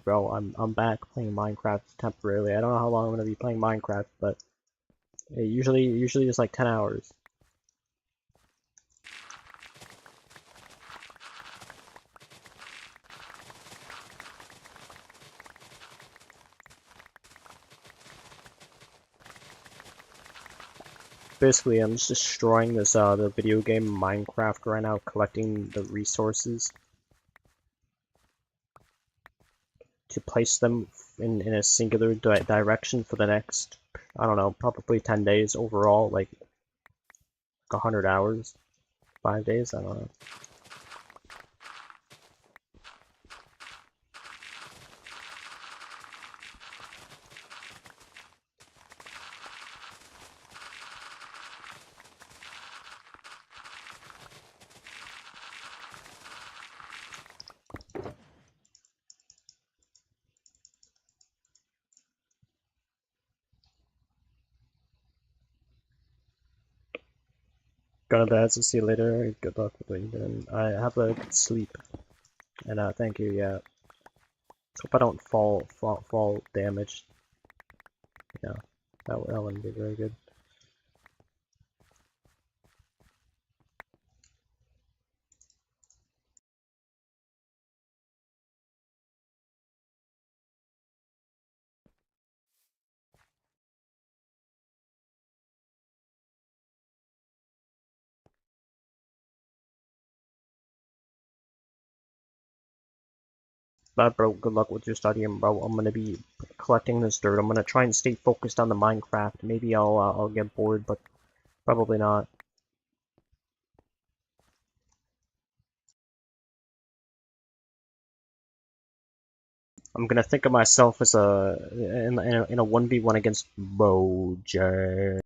bro. I'm back playing Minecraft temporarily. I don't know how long I'm gonna be playing Minecraft, but usually just like 10 hours. Basically, I'm just destroying this the video game Minecraft right now, collecting the resources to place them in a singular direction for the next, I don't know, probably 10 days overall, like 100 hours, 5 days, I don't know. Gonna bed, so see you later. Good luck with what you're doing. I have a good sleep, and thank you. Yeah, hope I don't fall damaged. Yeah, that wouldn't be very good. But bro, good luck with your studying, bro. I'm gonna be collecting this dirt. I'm gonna try and stay focused on the Minecraft. Maybe I'll get bored, but probably not. I'm gonna think of myself as in a 1v1 against Mojo.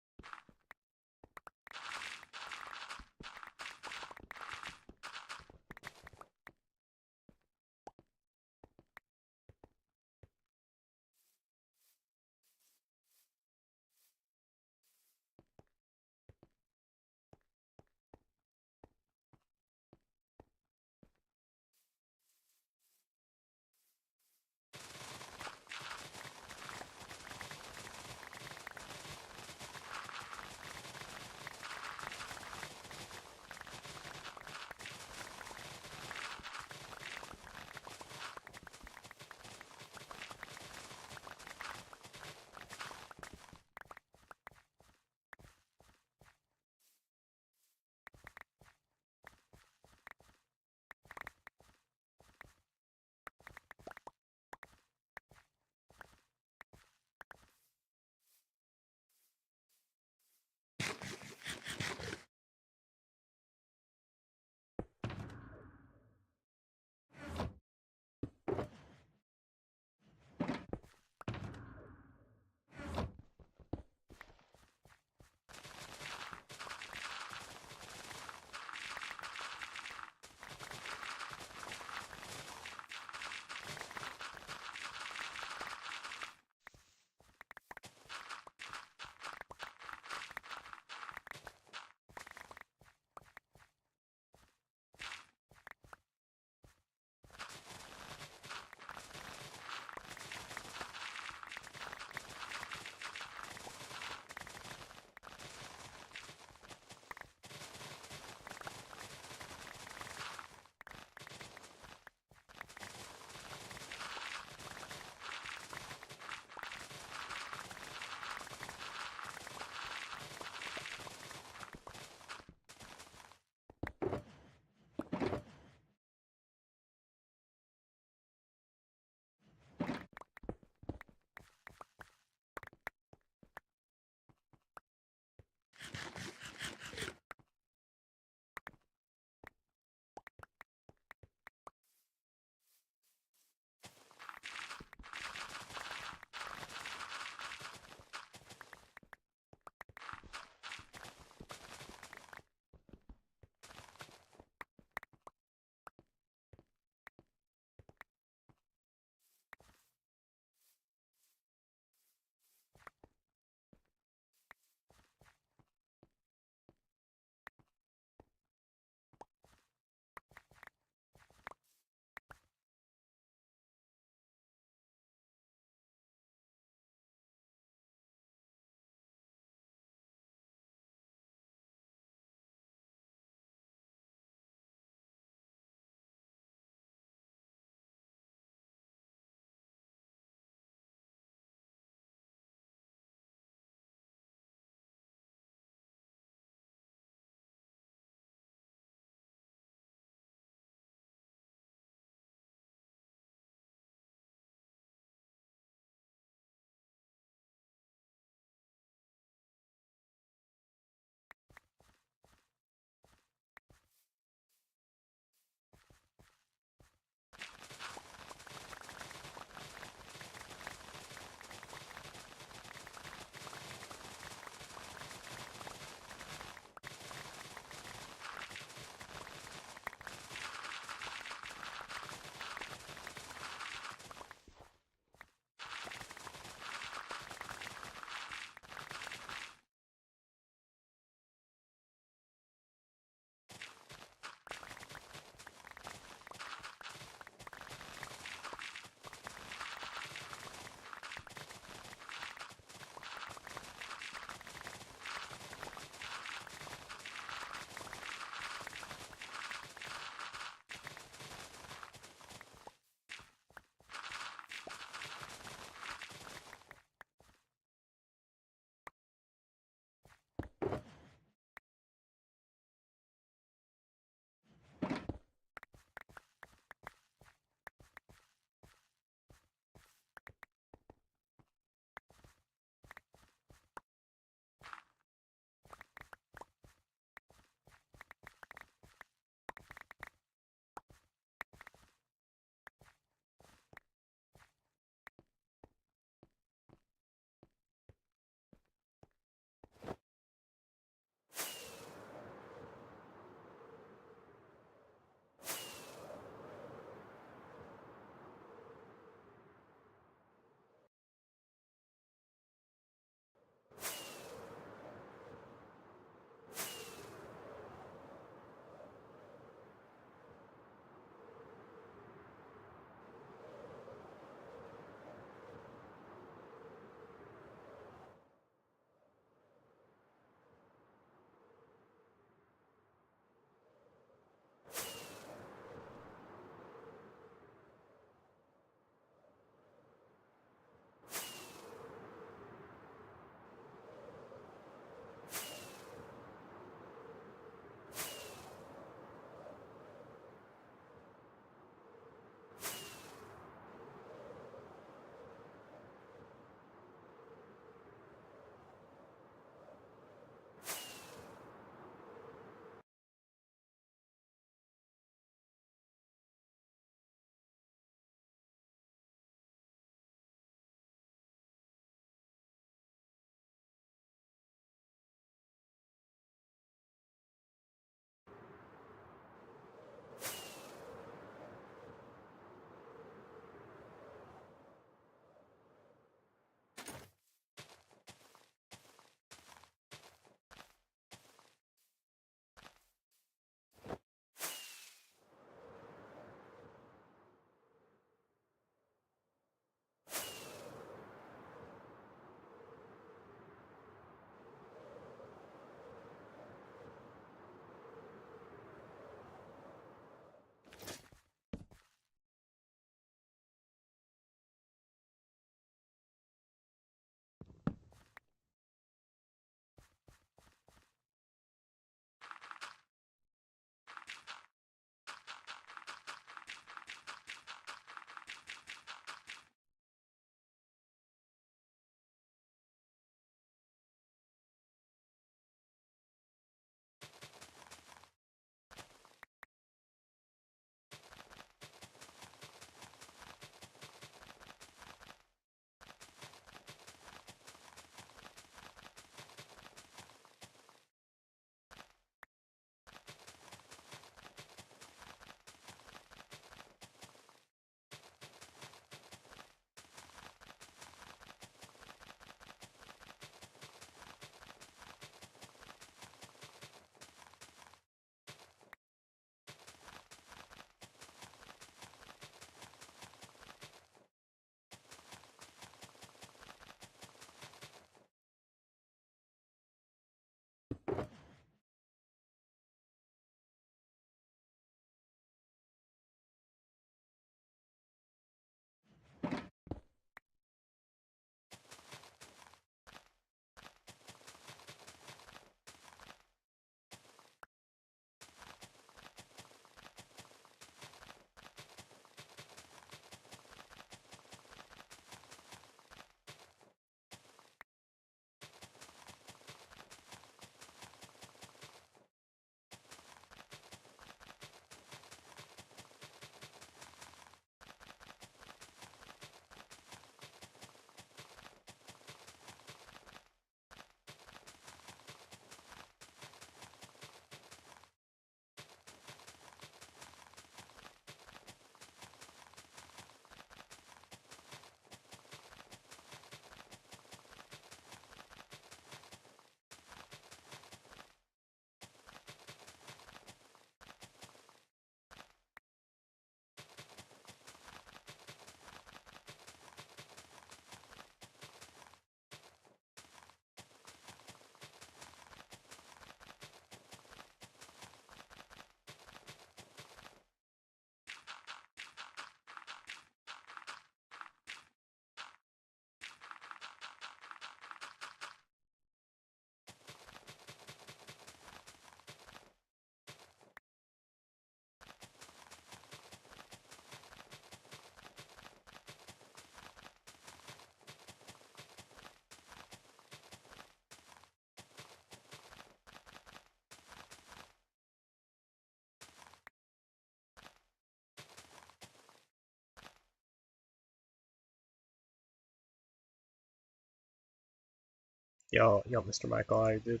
Yo, Mr. Michael, I dude.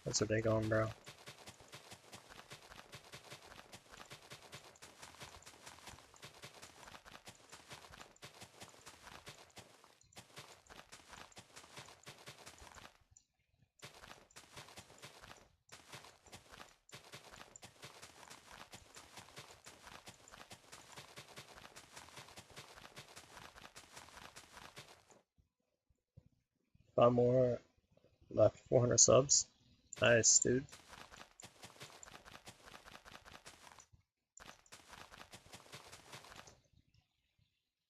What's your day going, bro? 5 more left, 400 subs. Nice, dude.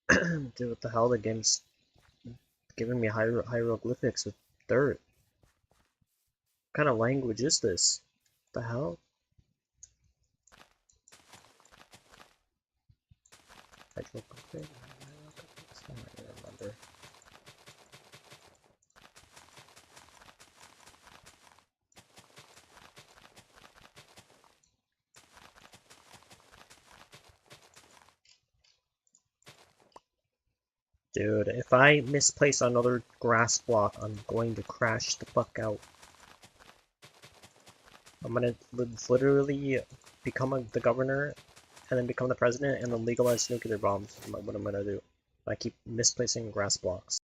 Dude, what the hell? The game's giving me hieroglyphics with dirt. What kind of language is this? What the hell? Hieroglyphics? I don't even remember. Dude, if I misplace another grass block, I'm going to crash the fuck out. I'm gonna literally become the governor, and then become the president, and then legalize nuclear bombs. What I'm gonna do. I keep misplacing grass blocks.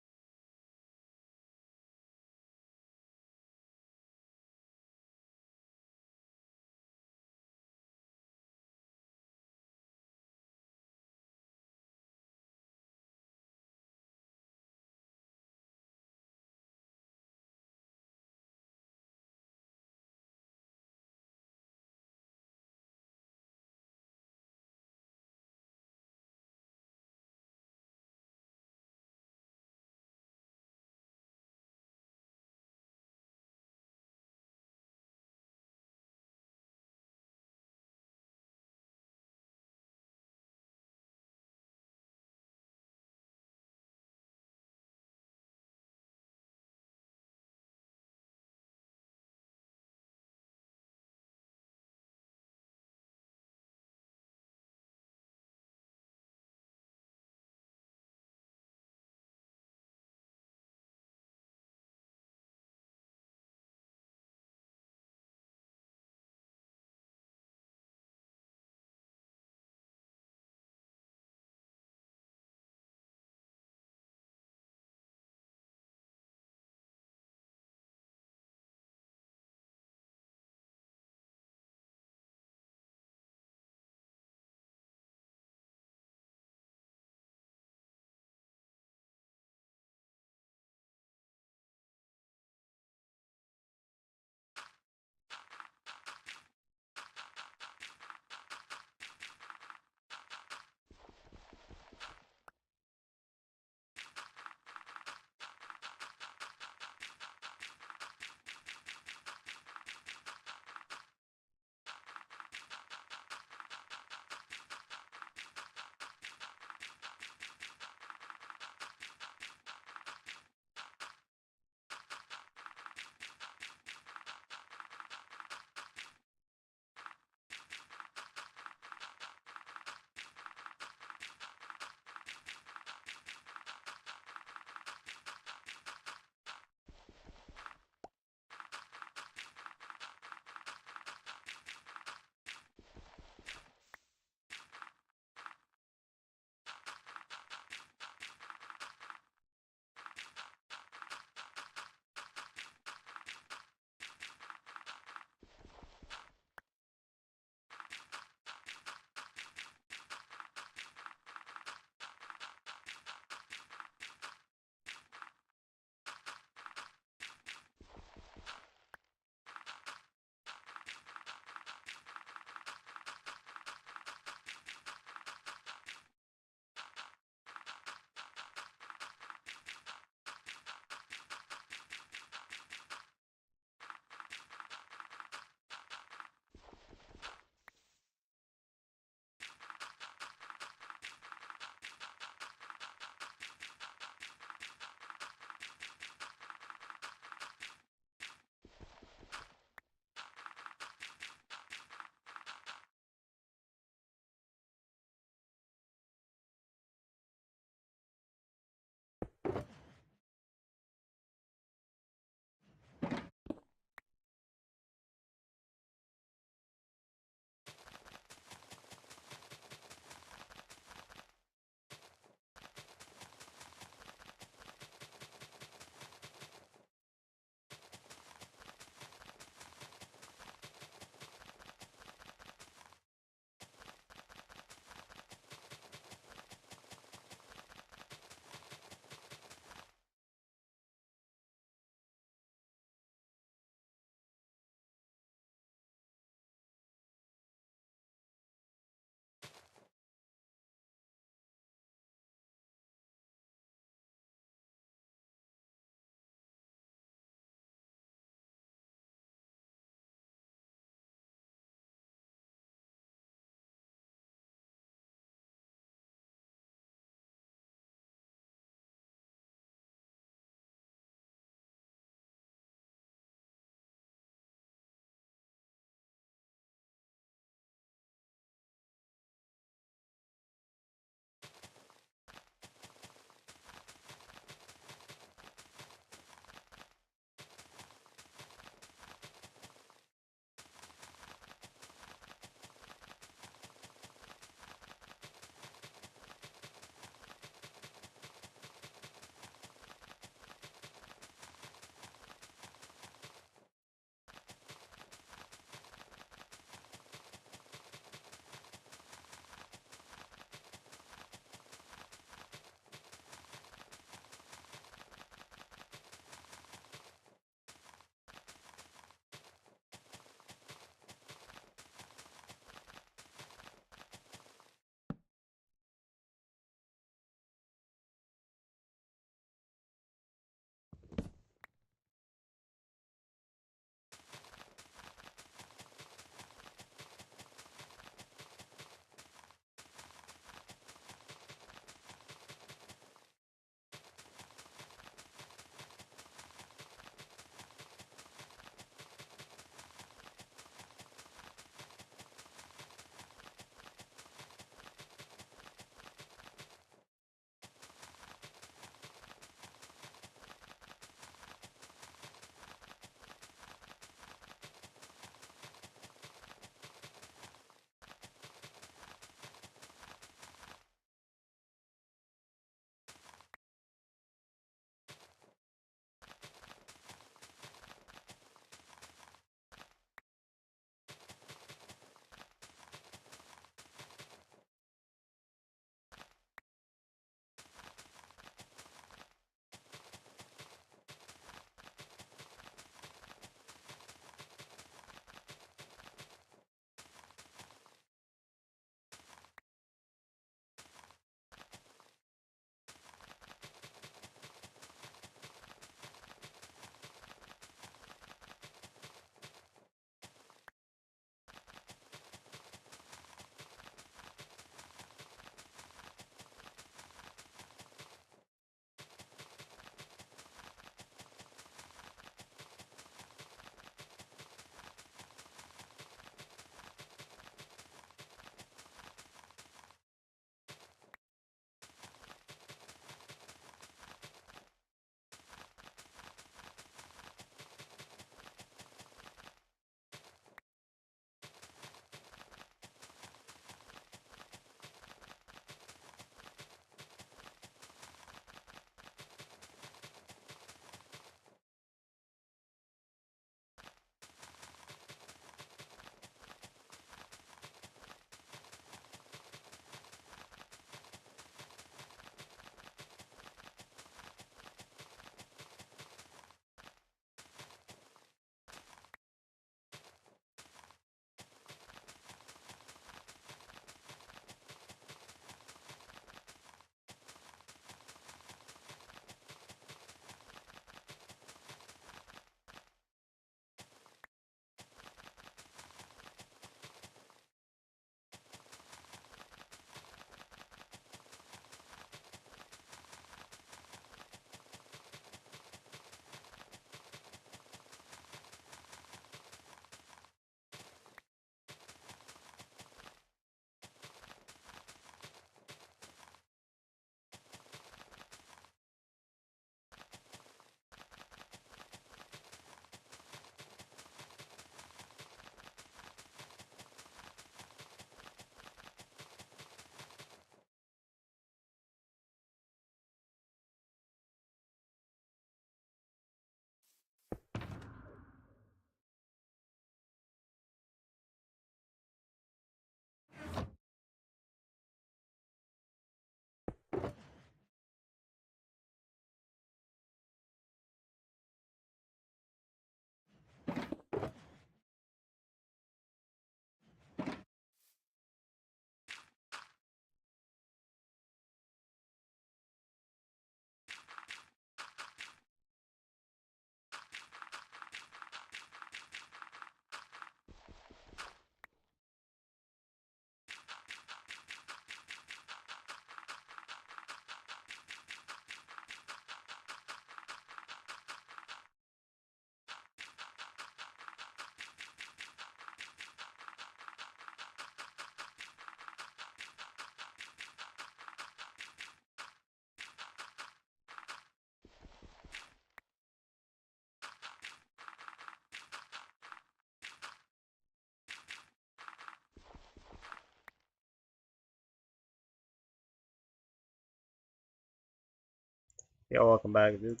Yo, welcome back, dude.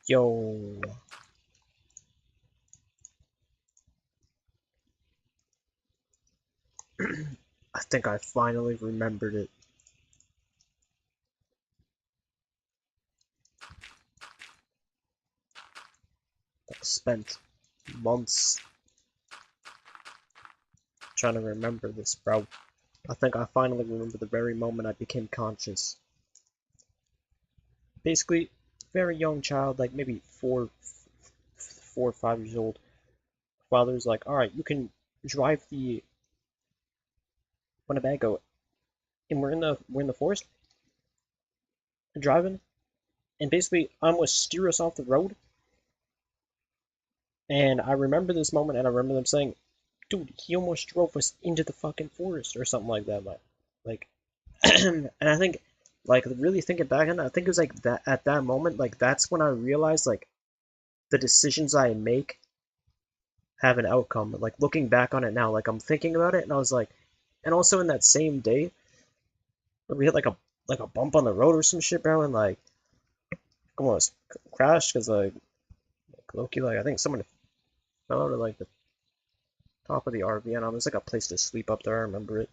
Yo. I think I finally remembered it. I spent months trying to remember this, bro. I think I finally remember the very moment I became conscious. Basically, very young child, like maybe 4 or 5 years old. Father's like, all right, you can drive the Winnebago, and we're in the forest, driving, and basically I almost steer us off the road. And I remember this moment, and I remember them saying, "Dude, he almost drove us into the fucking forest," or something like that. Like, and I think, like, really thinking back on it, I think it was like that at that moment, like that's when I realized like the decisions I make have an outcome. Like looking back on it now, like I'm thinking about it, and I was like, and also in that same day, where we hit like a bump on the road or some shit, bro, and like almost crashed because like Loki, like I think someone fell out of like the top of the RV, and there's like a place to sleep up there. I remember it.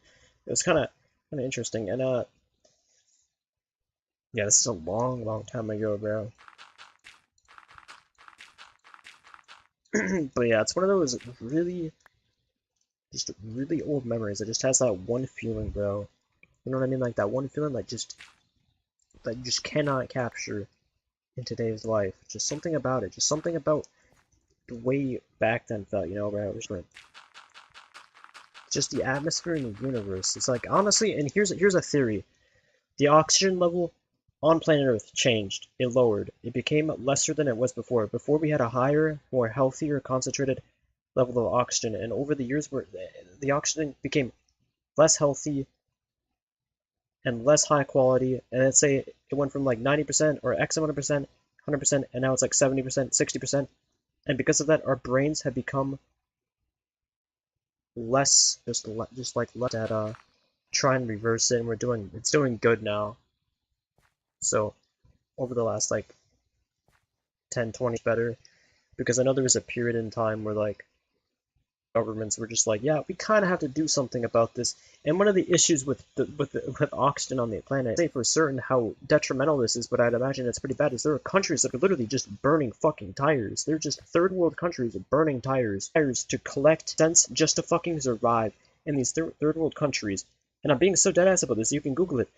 It was kind of interesting, and yeah, this is a long, long time ago, bro. But yeah, it's one of those just really old memories. It just has that one feeling, bro. You know what I mean? Like that one feeling that you just cannot capture in today's life. Just something about it. Just something about the way back then felt, you know, bro. It was just the atmosphere in the universe. It's like honestly, and here's a theory. The oxygen level on planet Earth changed. It lowered. It became lesser than it was before. Before we had a higher, more healthier, concentrated level of oxygen, and over the years, where the oxygen became less healthy and less high quality. And let's say it went from like 90% or X amount of percent, 100%, and now it's like 70%, 60%. And because of that, our brains have become less, just like less at try and reverse it, and it's doing good now. So over the last like 10, 20 better, because I know there was a period in time where like governments were just like, yeah, we kind of have to do something about this. And one of the issues with oxygen on the planet, I say for certain how detrimental this is, but I'd imagine it's pretty bad. Is there are countries that are literally just burning fucking tires. They're just third world countries burning tires to collect cents just to fucking survive in these third world countries. And I'm being so dead ass about this. You can Google it.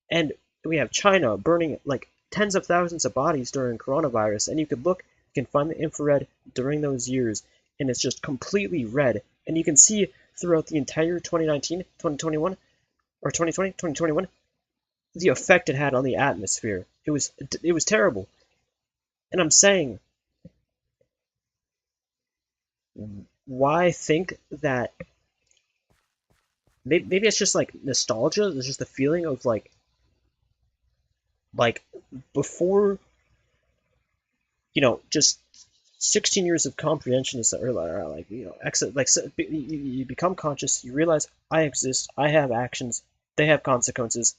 And we have China burning like tens of thousands of bodies during coronavirus, and you can find the infrared during those years, and it's just completely red. And you can see throughout the entire 2019, 2021, or 2020, 2021, the effect it had on the atmosphere. It was terrible. And I'm saying, why think that maybe it's just like nostalgia. It's just the feeling of like before, just 16 years of comprehension is like exit like you become conscious, you realize I exist, I have actions, they have consequences,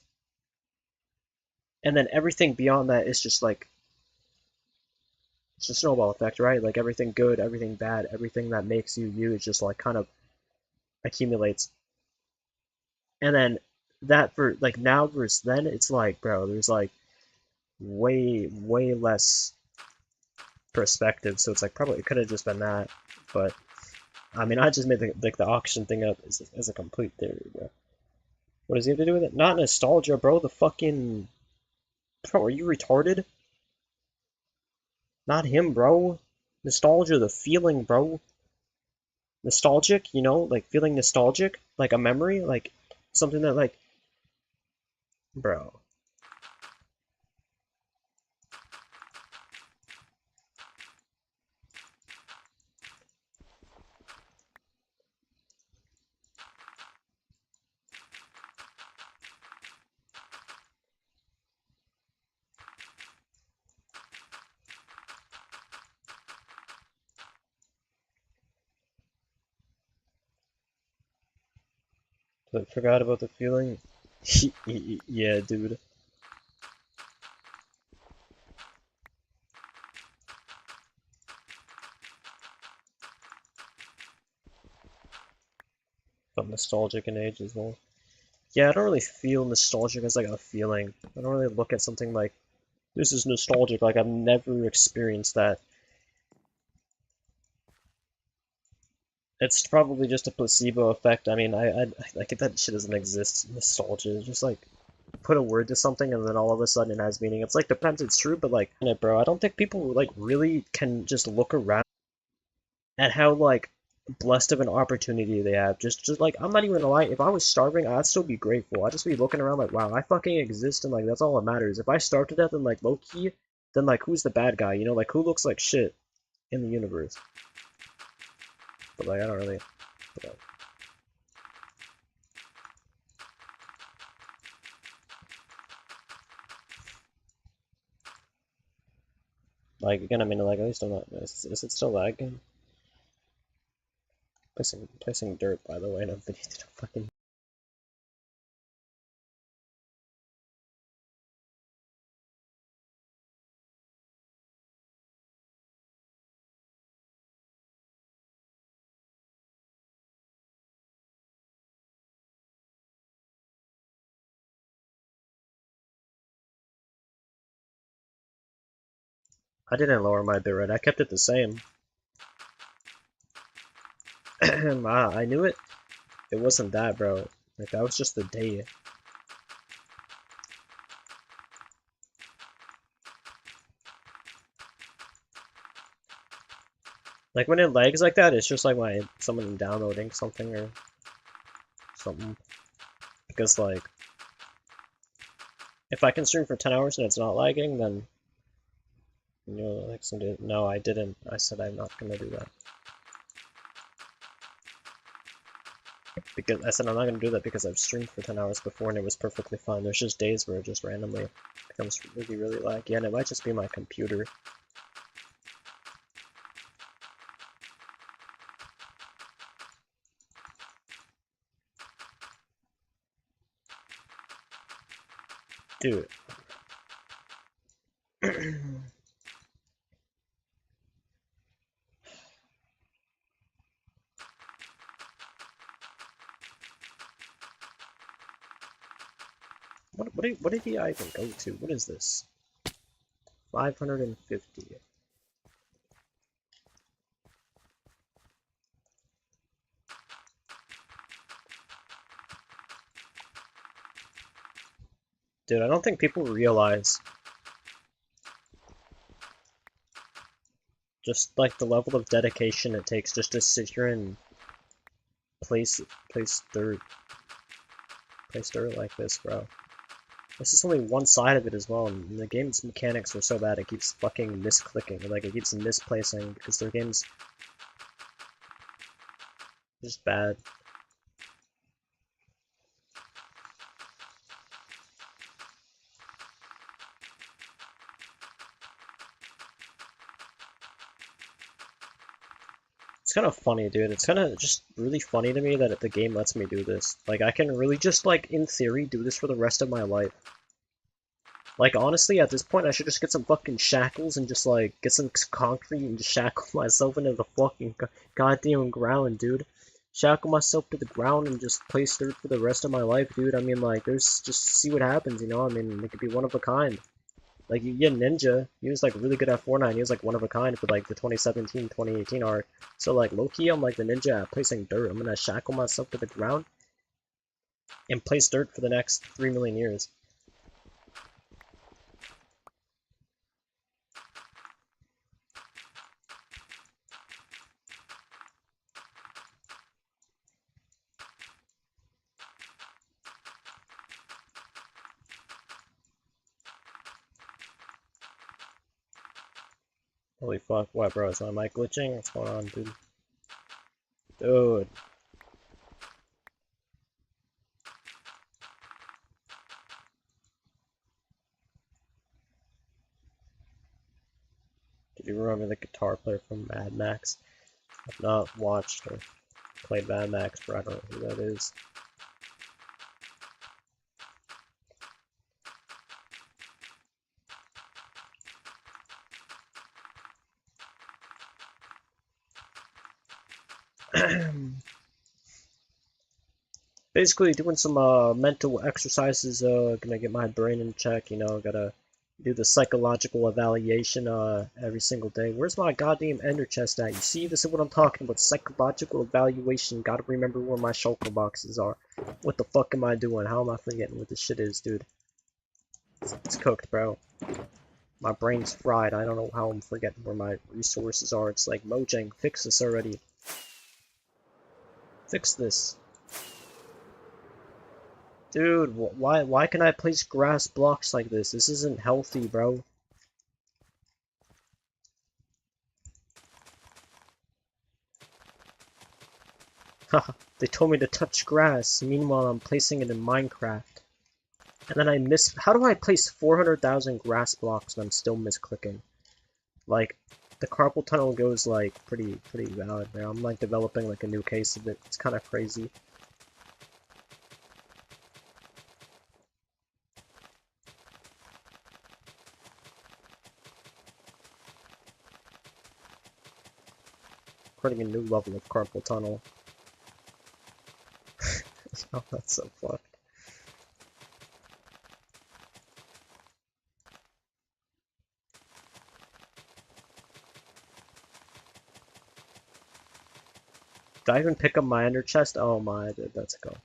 and then everything beyond that is just like it's a snowball effect, right? Like everything good, everything bad, everything that makes you you is just like kind of accumulates. And then that for like now versus then, it's like, bro, there's like way less perspective, so it's like probably it could have just been that. But I mean, I just made the auction thing up as a complete theory, bro. What does he have to do with it? Not nostalgia, bro. The fucking... Bro, are you retarded? Not him, bro. Nostalgia, the feeling, bro. Nostalgic, like feeling nostalgic, like a memory, like something that, like, bro. But forgot about the feeling. Yeah, dude. But nostalgic in age as well. Yeah, I don't really feel nostalgic as like a feeling. I don't really look at something like this is nostalgic. Like I've never experienced that. It's probably just a placebo effect. I mean, I like that shit doesn't exist. Nostalgia, just like put a word to something and then all of a sudden it has meaning. It's like depends. It's true, but like, bro, I don't think people like really can just look around at how like blessed of an opportunity they have. Just like I'm not even gonna lie, if I was starving, I'd still be grateful. I'd just be looking around like, wow, I fucking exist and like that's all that matters. If I starve to death and like low key, then like who's the bad guy? You know, like who looks like shit in the universe? But like I don't really. But, like again, I mean, like at least I'm not. Is it still lagging? Placing dirt, by the way, in a video. Fucking. I didn't lower my bitrate. I kept it the same. I knew it. It wasn't that, bro. Like that was just the day. Like when it lags like that, it's just like my someone downloading something or something. Because like if I can stream for 10 hours and it's not lagging, then you know like somebody. No, I didn't. I said I'm not gonna do that. Because I said I'm not gonna do that because I've streamed for 10 hours before and it was perfectly fine. There's just days where it just randomly becomes really, really laggy, and it might just be my computer. Dude. What did he even go to? What is this? 550. Dude, I don't think people realize just like the level of dedication it takes just to sit here and place third like this, bro. This is only one side of it as well, and the game's mechanics are so bad it keeps fucking misclicking, like it keeps misplacing because their game's just bad. It's kind of funny, dude. It's kind of just really funny to me that the game lets me do this. Like, I can really just, like, in theory, do this for the rest of my life. Like, honestly, at this point, I should just get some fucking shackles and just, like, get some concrete and just shackle myself into the fucking goddamn ground, dude. Shackle myself to the ground and just place dirt for the rest of my life, dude. I mean, like, there's just see what happens, you know? I mean, it could be one of a kind. Like, you get Ninja, he was, like, really good at Fortnite, he was, like, one of a kind for, like, the 2017-2018 arc. So, like, low-key, I'm, like, the Ninja at placing dirt. I'm gonna shackle myself to the ground and place dirt for the next 3 million years. Holy fuck, what, bro? Is my mic glitching? What's going on, dude? Dude. Did you remember the guitar player from Mad Max? I've not watched or played Mad Max, but I don't know who that is. Basically, doing some mental exercises. Gonna get my brain in check. You know, gotta do the psychological evaluation every single day. Where's my goddamn ender chest at? You see, this is what I'm talking about. Psychological evaluation. Gotta remember where my shulker boxes are. What the fuck am I doing? How am I forgetting what this shit is, dude? It's cooked, bro. My brain's fried. I don't know how I'm forgetting where my resources are. It's like, Mojang, fix this already. Fix this. Dude, why can I place grass blocks like this? This isn't healthy, bro. Haha, they told me to touch grass. Meanwhile, I'm placing it in Minecraft. And then I miss. How do I place 400,000 grass blocks when I'm still misclicking? Like, the carpal tunnel goes like pretty valid there. I'm like developing like a new case of it. It's kind of crazy. Creating a new level of carpal tunnel. Oh, that's so fucked. Did I even pick up my ender chest? Oh my, dude, let's go.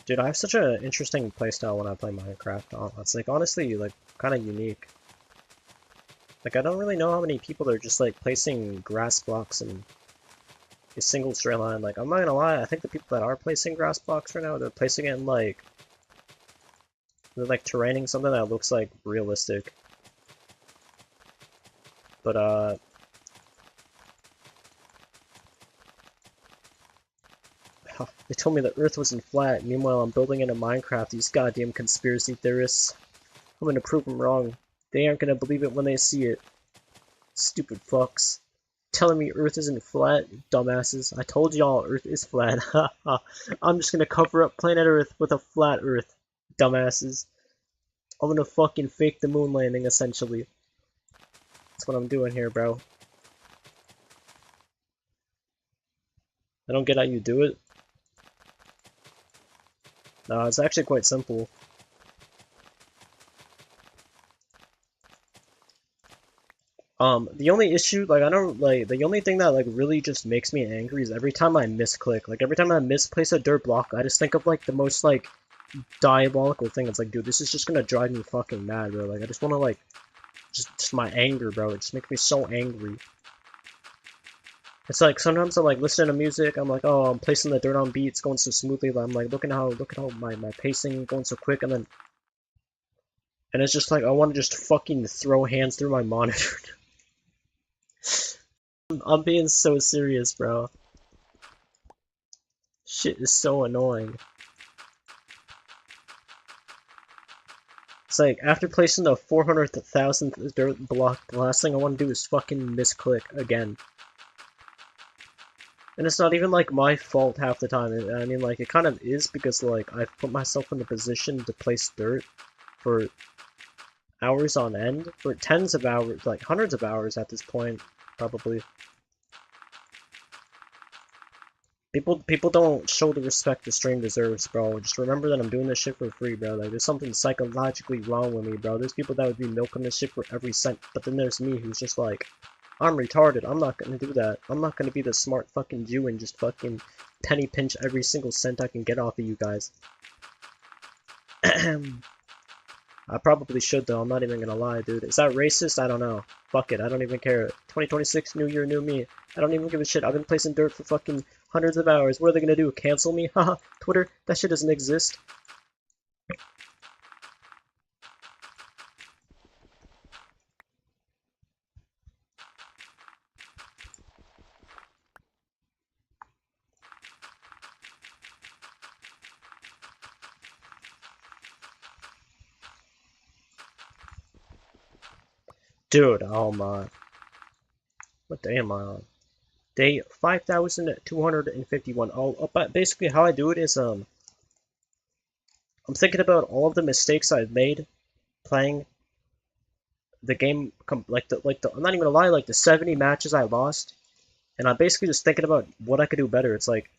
Dude, I have such an interesting playstyle when I play Minecraft. It's like honestly like kind of unique. Like I don't really know how many people are just like placing grass blocks in a single straight line. Like I'm not gonna lie, I think the people that are placing grass blocks right now, they're placing it in like they're like terraining something that looks like realistic. But they told me the Earth wasn't flat. Meanwhile, I'm building it in Minecraft. These goddamn conspiracy theorists. I'm gonna prove them wrong. They aren't gonna believe it when they see it. Stupid fucks. Telling me Earth isn't flat, dumbasses. I told y'all Earth is flat. I'm just gonna cover up planet Earth with a flat Earth, dumbasses. I'm gonna fucking fake the moon landing, essentially. That's what I'm doing here, bro. I don't get how you do it. No, it's actually quite simple. The only issue, like, I don't, like, the only thing that, like, really just makes me angry is every time I misclick. Like, every time I misplace a dirt block, I just think of, like, the most, like, diabolical thing. It's like, dude, this is just gonna drive me fucking mad, bro. Like, I just wanna, like, just my anger, bro. It just makes me so angry. It's like, sometimes I, like, listen to music, I'm like, oh, I'm placing the dirt on beats, going so smoothly, but I'm like, look at how my pacing going so quick, and then, and it's just like, I want to just fucking throw hands through my monitor. I'm being so serious, bro. Shit is so annoying. It's like, after placing the 400,000th dirt block, the last thing I want to do is fucking misclick again. And it's not even, like, my fault half the time. I mean, like, it kind of is because, like, I've put myself in the position to place dirt for hours on end. For tens of hours, like, hundreds of hours at this point, probably. People don't show the respect the stream deserves, bro. Just remember that I'm doing this shit for free, bro. Like, there's something psychologically wrong with me, bro. There's people that would be milking this shit for every cent, but then there's me who's just like, I'm retarded. I'm not gonna do that. I'm not gonna be the smart fucking Jew and just fucking penny pinch every single cent I can get off of you guys. I probably should, though. I'm not even gonna lie, dude. Is that racist? I don't know. Fuck it. I don't even care. 2026, new year, new me. I don't even give a shit. I've been placing dirt for fucking hundreds of hours. What are they gonna do? Cancel me? Haha. Twitter? That shit doesn't exist. Dude, what day am I on? Day 5,251. But basically how I do it is, I'm thinking about all of the mistakes I've made playing the game, I'm not even gonna lie, like the 70 matches I lost, and I'm basically just thinking about what I could do better. It's like,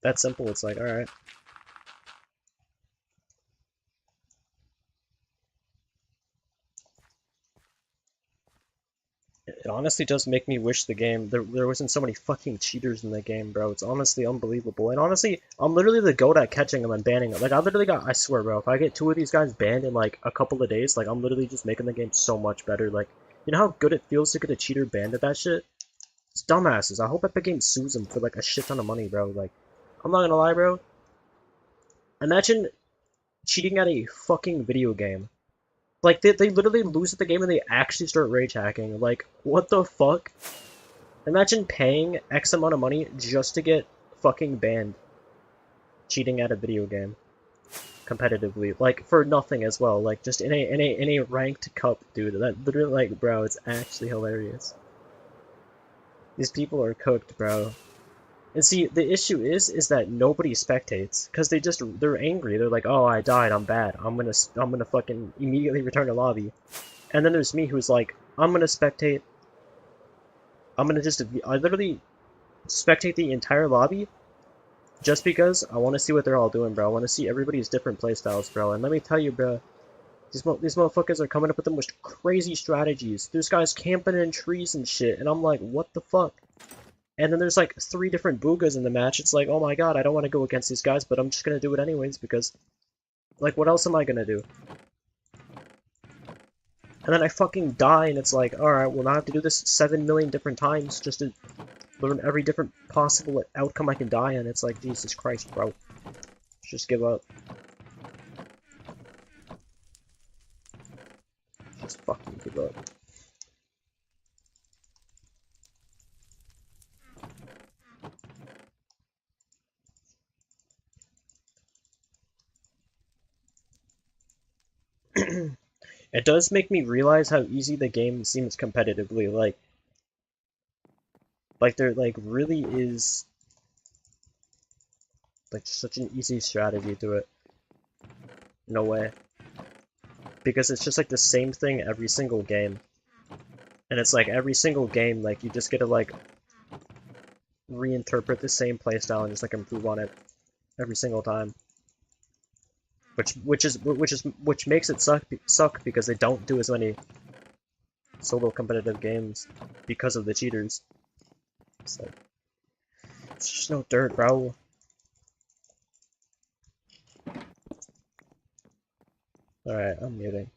that simple. It's like, alright. It honestly does make me wish there wasn't so many fucking cheaters in the game, bro. It's honestly unbelievable. And honestly, I'm literally the goat at catching them and banning them. Like, I swear, bro, if I get 2 of these guys banned in, like, a couple of days, like, I'm literally just making the game so much better. Like, you know how good it feels to get a cheater banned at that shit? It's dumbasses. I hope Epic Games sues them for, like, a shit ton of money, bro. Like, I'm not gonna lie, bro. Imagine cheating at a fucking video game. Like, they literally lose at the game and they actually start rage hacking. Like, what the fuck? Imagine paying X amount of money just to get fucking banned cheating at a video game competitively, like for nothing as well, like just in a ranked cup, dude. That literally, like, bro, it's actually hilarious. These people are cooked, bro. And see, the issue is that nobody spectates because they're angry. They're like, oh, I died, I'm bad. I'm gonna fucking immediately return to lobby. And then there's me who's like, I'm gonna spectate. I literally spectate the entire lobby just because I want to see what they're all doing, bro. I want to see everybody's different playstyles, bro. And let me tell you, bro, these motherfuckers are coming up with the most crazy strategies. There's guys camping in trees and shit, and I'm like, what the fuck? And then there's like 3 different Boogas in the match. It's like, oh my god, I don't want to go against these guys, but I'm just gonna do it anyways because, like, what else am I gonna do? And then I fucking die, and it's like, alright, well now I have to do this 7 million different times just to learn every different possible outcome I can die in. It's like, Jesus Christ, bro. Just give up. Just fucking give up. It does make me realize how easy the game seems competitively. Like there like really is like such an easy strategy to it. No way. Because it's just like the same thing every single game. And it's like every single game, like you just get to like reinterpret the same playstyle and just like improve on it every single time. Which makes it suck because they don't do as many solo competitive games because of the cheaters. It's like, it's just no dirt, bro. Alright, I'm muting.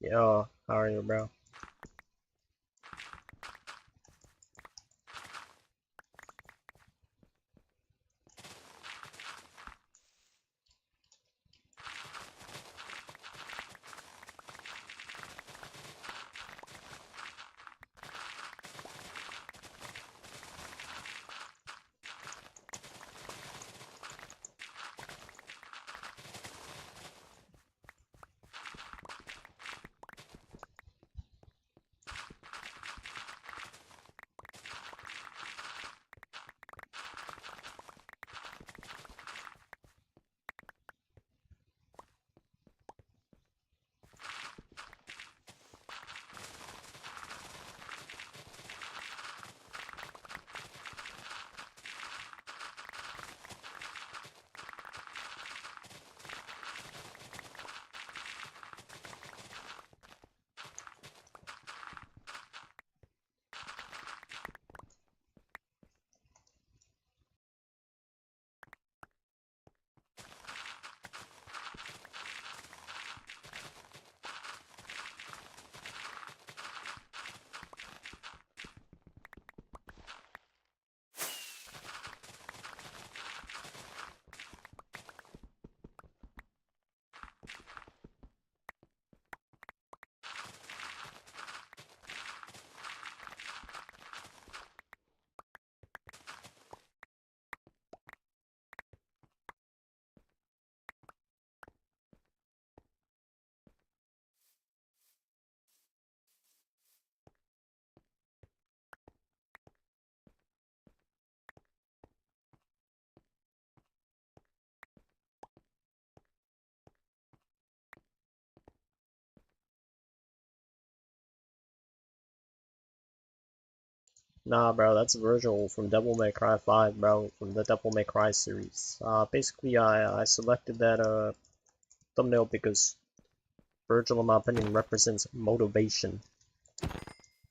Yo, how are you, bro? Nah, bro, that's Virgil from Devil May Cry 5, bro, from the Devil May Cry series. Basically, I selected that, thumbnail because Virgil, in my opinion, represents motivation.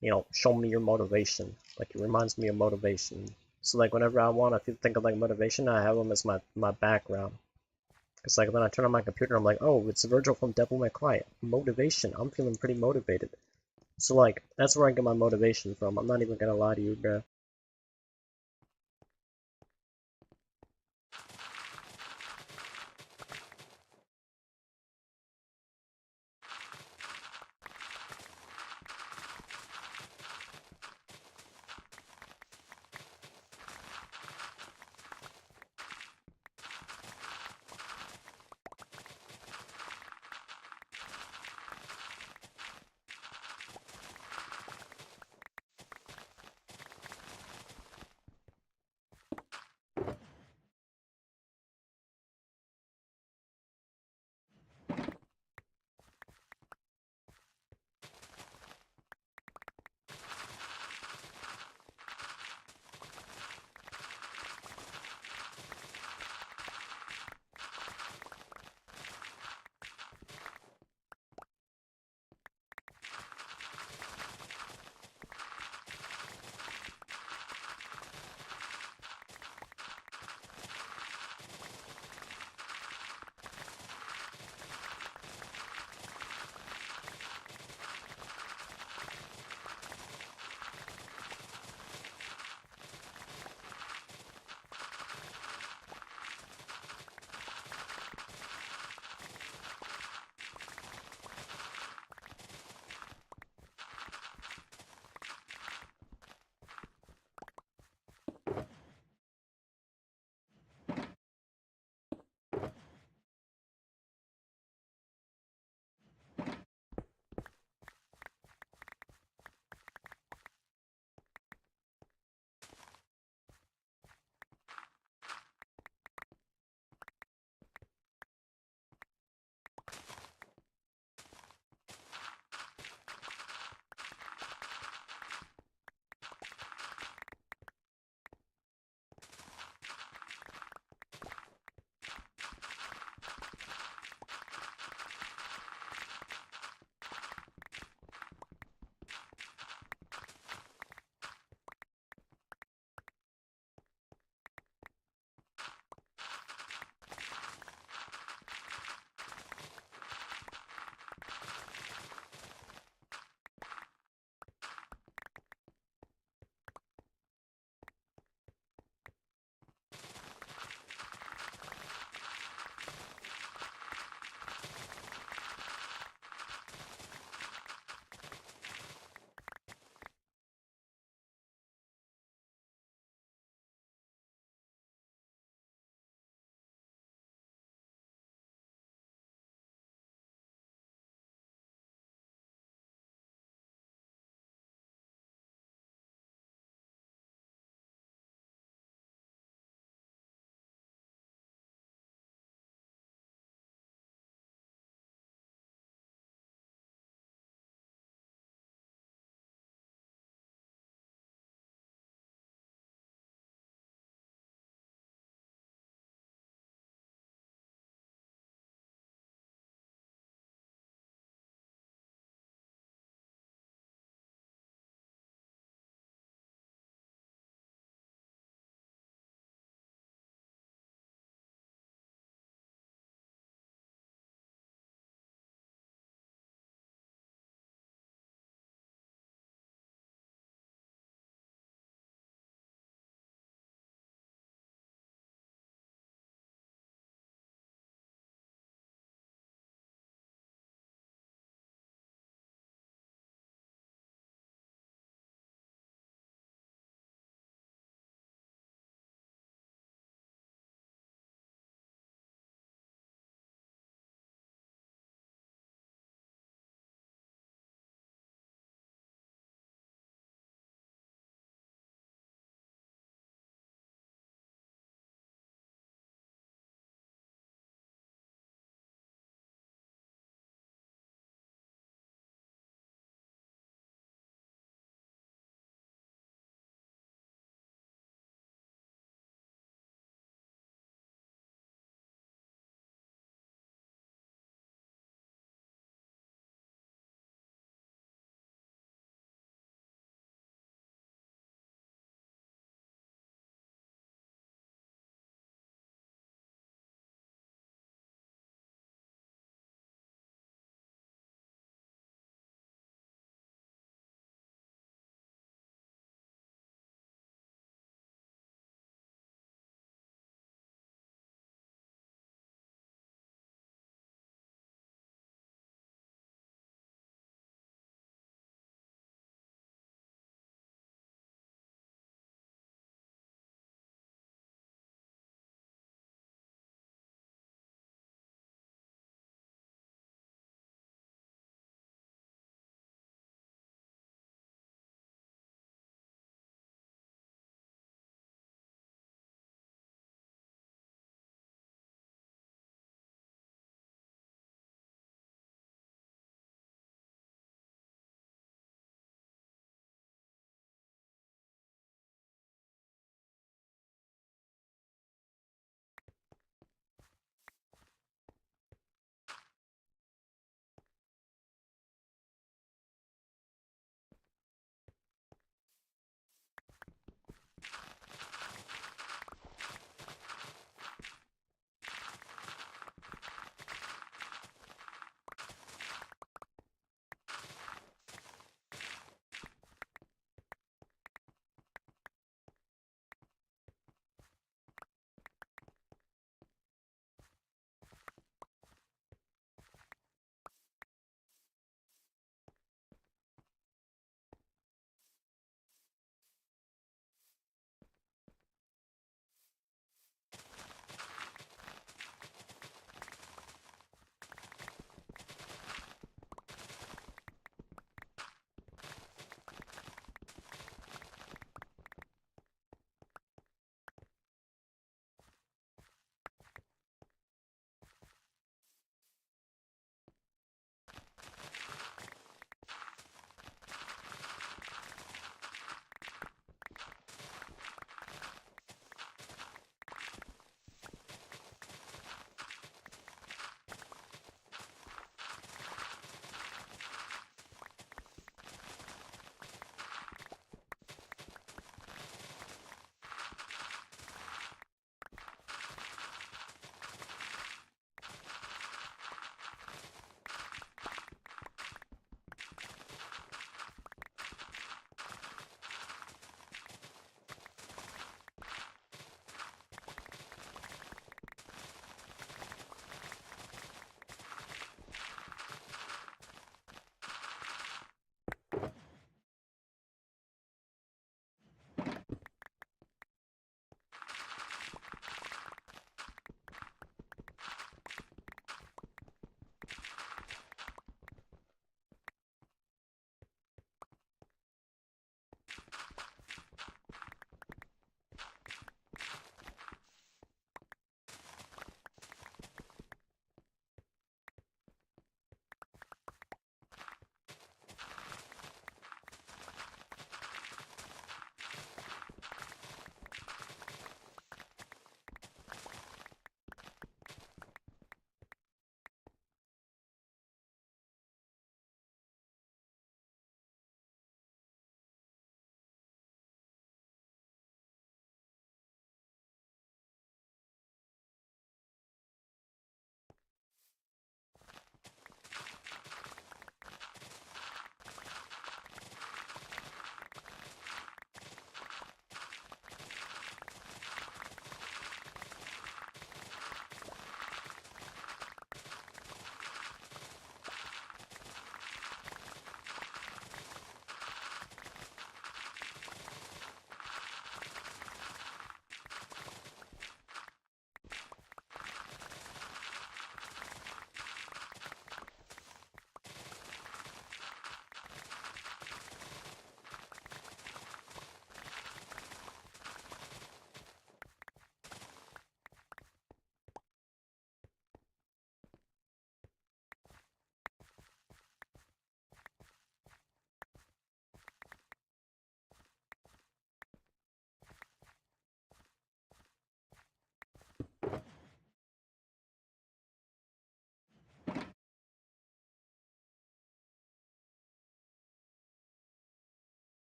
You know, show me your motivation. Like, it reminds me of motivation. So, like, whenever I want to think of, like, motivation, I have him as my background. Because, like, when I turn on my computer, I'm like, oh, it's Virgil from Devil May Cry. Motivation. I'm feeling pretty motivated. So, like, that's where I get my motivation from. I'm not even gonna lie to you, bro.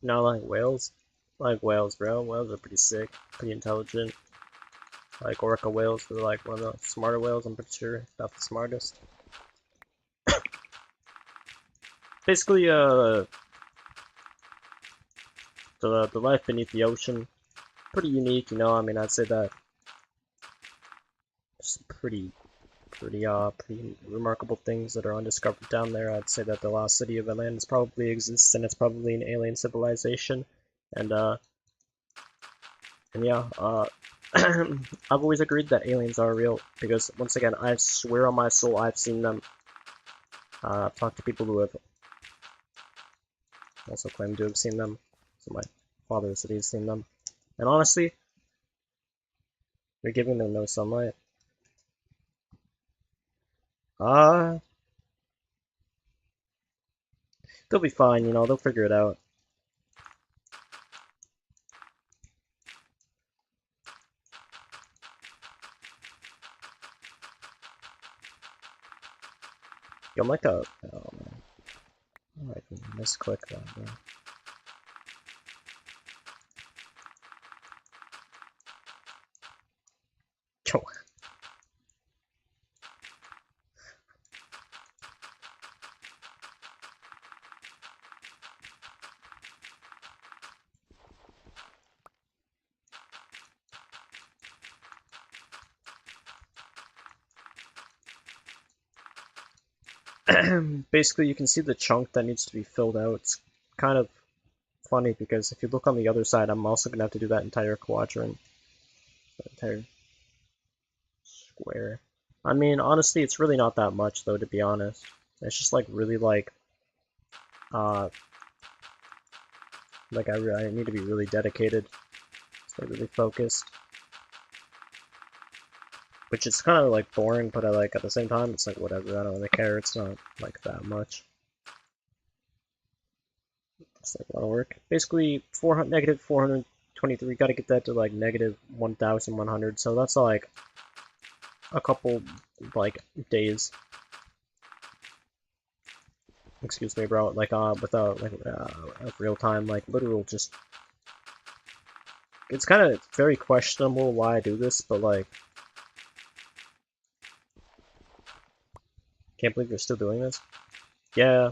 No, like whales. Like whales, bro. Whales are pretty sick, pretty intelligent. Like orca whales, they're like one of the smarter whales, I'm pretty sure. Not the smartest. Basically, the life beneath the ocean, pretty unique, you know. I mean, I'd say that it's pretty remarkable things that are undiscovered down there. I'd say that the lost city of Atlantis probably exists, and it's probably an alien civilization. And yeah, I've always agreed that aliens are real because once again, I swear on my soul, I've seen them. I've talked to people who have also claimed to have seen them. So my father said he's seen them. And honestly, they're giving them no sunlight. They'll be fine, you know, they'll figure it out. Yo, I'm like a, oh man, oh, I can misclick that, bro. Yo. Basically, you can see the chunk that needs to be filled out. It's kind of funny because if you look on the other side, I'm also going to have to do that entire quadrant. That entire square. I mean, honestly, it's really not that much, though, to be honest. It's just, like, really, like I need to be really dedicated. Stay really focused. Which is kind of, like, boring, but at the same time, it's, like, whatever. I don't really care. It's not, like, that much. It's like a lot of work. Basically, negative 423, gotta get that to like negative 1,100. So that's like a couple like days. Excuse me, bro. Like without like real time, like literal just. It's kind of very questionable why I do this, but like, can't believe you're still doing this. Yeah.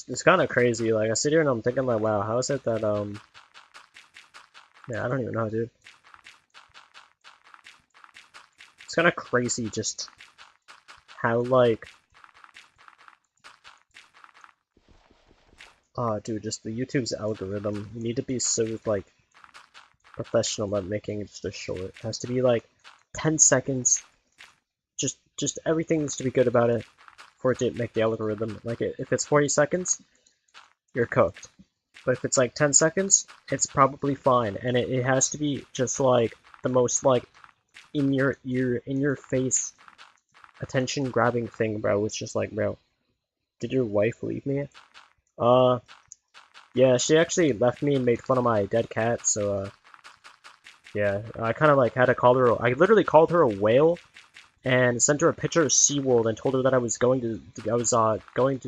It's kind of crazy. Like I sit here and I'm thinking like, wow, how is it that yeah, I don't even know, dude. It's kind of crazy just how like dude, just the YouTube's algorithm. You need to be so like professional at making it just a short. It has to be like 10 seconds. Just everything needs to be good about it for it to make the algorithm. Like if it's 40 seconds, you're cooked. But if it's like 10 seconds, it's probably fine. And it has to be just like the most like in your ear, in your face, attention grabbing thing, bro. It's just like, bro, did your wife leave me? Yeah, she actually left me and made fun of my dead cat, so yeah, I kind of like had to call her. I literally called her a whale and sent her a picture of SeaWorld and told her that I was going to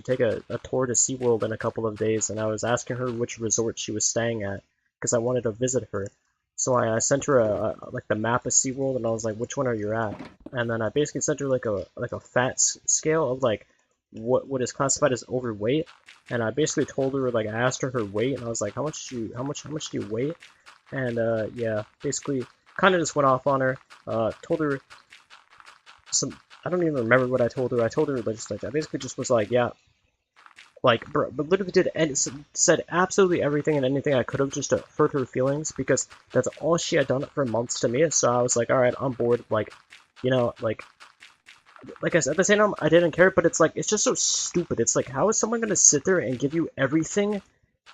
take a tour to SeaWorld in a couple of days, and I was asking her which resort she was staying at because I wanted to visit her. So I sent her like the map of SeaWorld, and I was like, which one are you at? And then I basically sent her like a fat scale of like what is classified as overweight, and I basically told her like I asked her her weight, and I was like, how much do you weigh? And yeah, basically kind of just went off on her. Told her some. I don't even remember what I told her. I told her just like I basically just was like, yeah, like bro, but literally did and said absolutely everything and anything I could have just to hurt her feelings because that's all she had done for months to me. So I was like, all right, I'm bored. Like, you know, like I said, at the same time, I didn't care, but it's like, it's just so stupid. It's like, how is someone gonna sit there and give you everything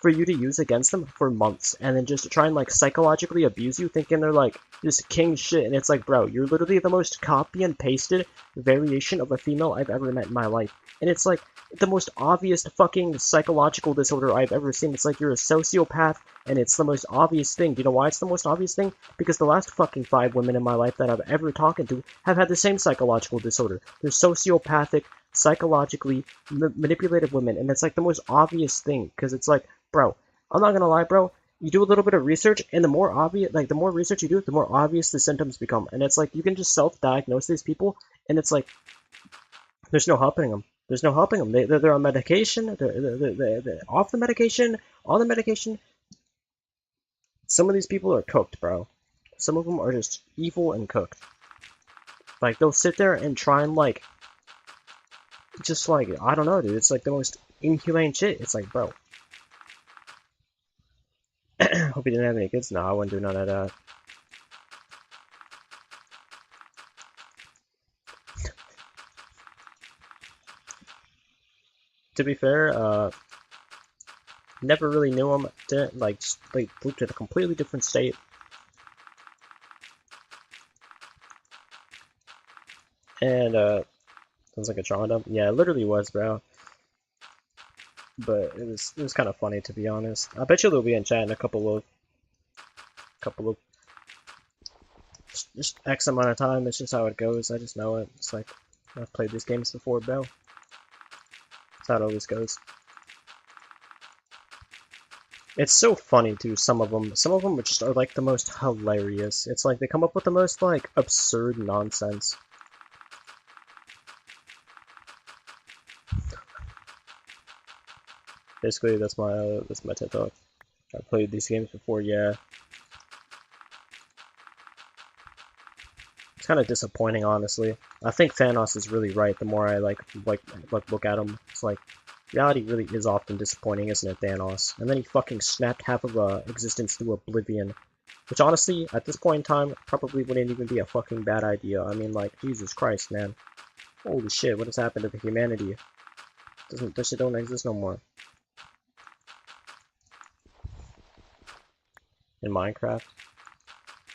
for you to use against them for months, and then just try and, like, psychologically abuse you, thinking they're, like, just king shit, and it's like, bro, you're literally the most copy and pasted variation of a female I've ever met in my life. And it's, like, the most obvious fucking psychological disorder I've ever seen. It's like you're a sociopath, and it's the most obvious thing. Do you know why it's the most obvious thing? Because the last fucking 5 women in my life that I've ever talked to have had the same psychological disorder. They're sociopathic, psychologically manipulative women, and it's like the most obvious thing, because it's like, bro, I'm not gonna lie, bro. You do a little bit of research, and the more obvious, like the more research you do, the more obvious the symptoms become. And it's like you can just self-diagnose these people, and it's like there's no helping them. There's no helping them. They're on medication. They're off the medication, on the medication. Some of these people are cooked, bro. Some of them are just evil and cooked. Like they'll sit there and try and like, just like I don't know, dude. It's like the most inhumane shit. It's like, bro. Hope you didn't have any kids. No, I wouldn't do none of that. To be fair, never really knew him. Didn't like moved to a completely different state. And sounds like a drawing dump. Yeah, it literally was, bro. But it was kind of funny, to be honest. I bet you they'll be in chat in a couple of just X amount of time. It's just how it goes. I just know it. It's like I've played these games before, bro. That's how it always goes. It's so funny too. Some of them just are like the most hilarious. It's like they come up with the most like absurd nonsense. Basically, that's my TED talk. I played these games before, yeah. It's kind of disappointing, honestly. I think Thanos is really right. The more I like look at him, it's like reality really is often disappointing, isn't it, Thanos? And then he fucking snapped half of existence to oblivion, which honestly, at this point in time, probably wouldn't even be a fucking bad idea. I mean, like, Jesus Christ, man. Holy shit, what has happened to the humanity? This shit don't exist no more. In Minecraft.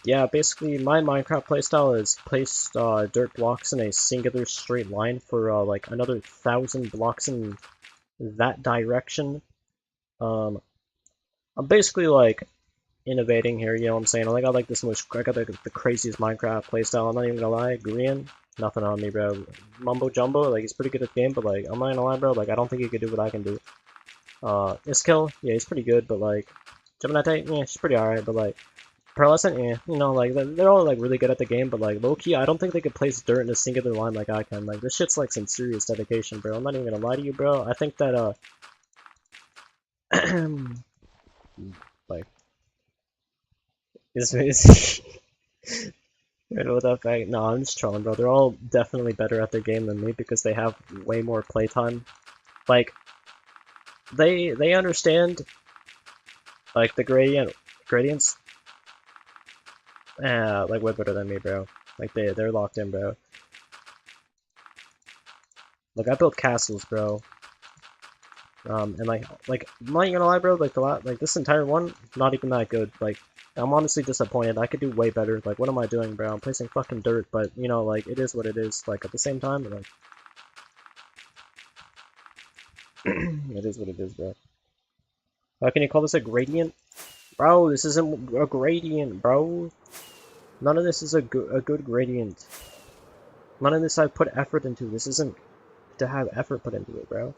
Yeah, basically my Minecraft playstyle is place dirt blocks in a singular straight line for like another 1,000 blocks in that direction. I'm basically like innovating here, you know what I'm saying? I got like I got the craziest Minecraft playstyle. I'm not even gonna lie, Grian, nothing on me, bro. Mumbo Jumbo, like he's pretty good at the game, but like I'm not gonna lie, bro. Like I don't think he could do what I can do. Iskill, yeah, he's pretty good, but like Gemini, yeah, she's pretty alright, but like Pearlescent, yeah, you know, like they're all like really good at the game, but like low key, I don't think they could place dirt in a singular line like I can. Like this shit's like some serious dedication, bro. I'm not even gonna lie to you, bro. I think that like is right with that fact. No, I'm just trolling, bro. They're all definitely better at their game than me because they have way more playtime. Like they understand like the gradients. Like way better than me, bro. Like they're locked in, bro. Like I built castles, bro. And like I'm not gonna lie, bro. Like like this entire one, not even that good. Like I'm honestly disappointed. I could do way better. Like what am I doing, bro? I'm placing fucking dirt, but you know, like it is what it is. Like at the same time, like it is what it is, bro. How can you call this a gradient, bro? This isn't a gradient, bro. None of this is a good gradient. None of this I've put effort into. This isn't to have effort put into it, bro.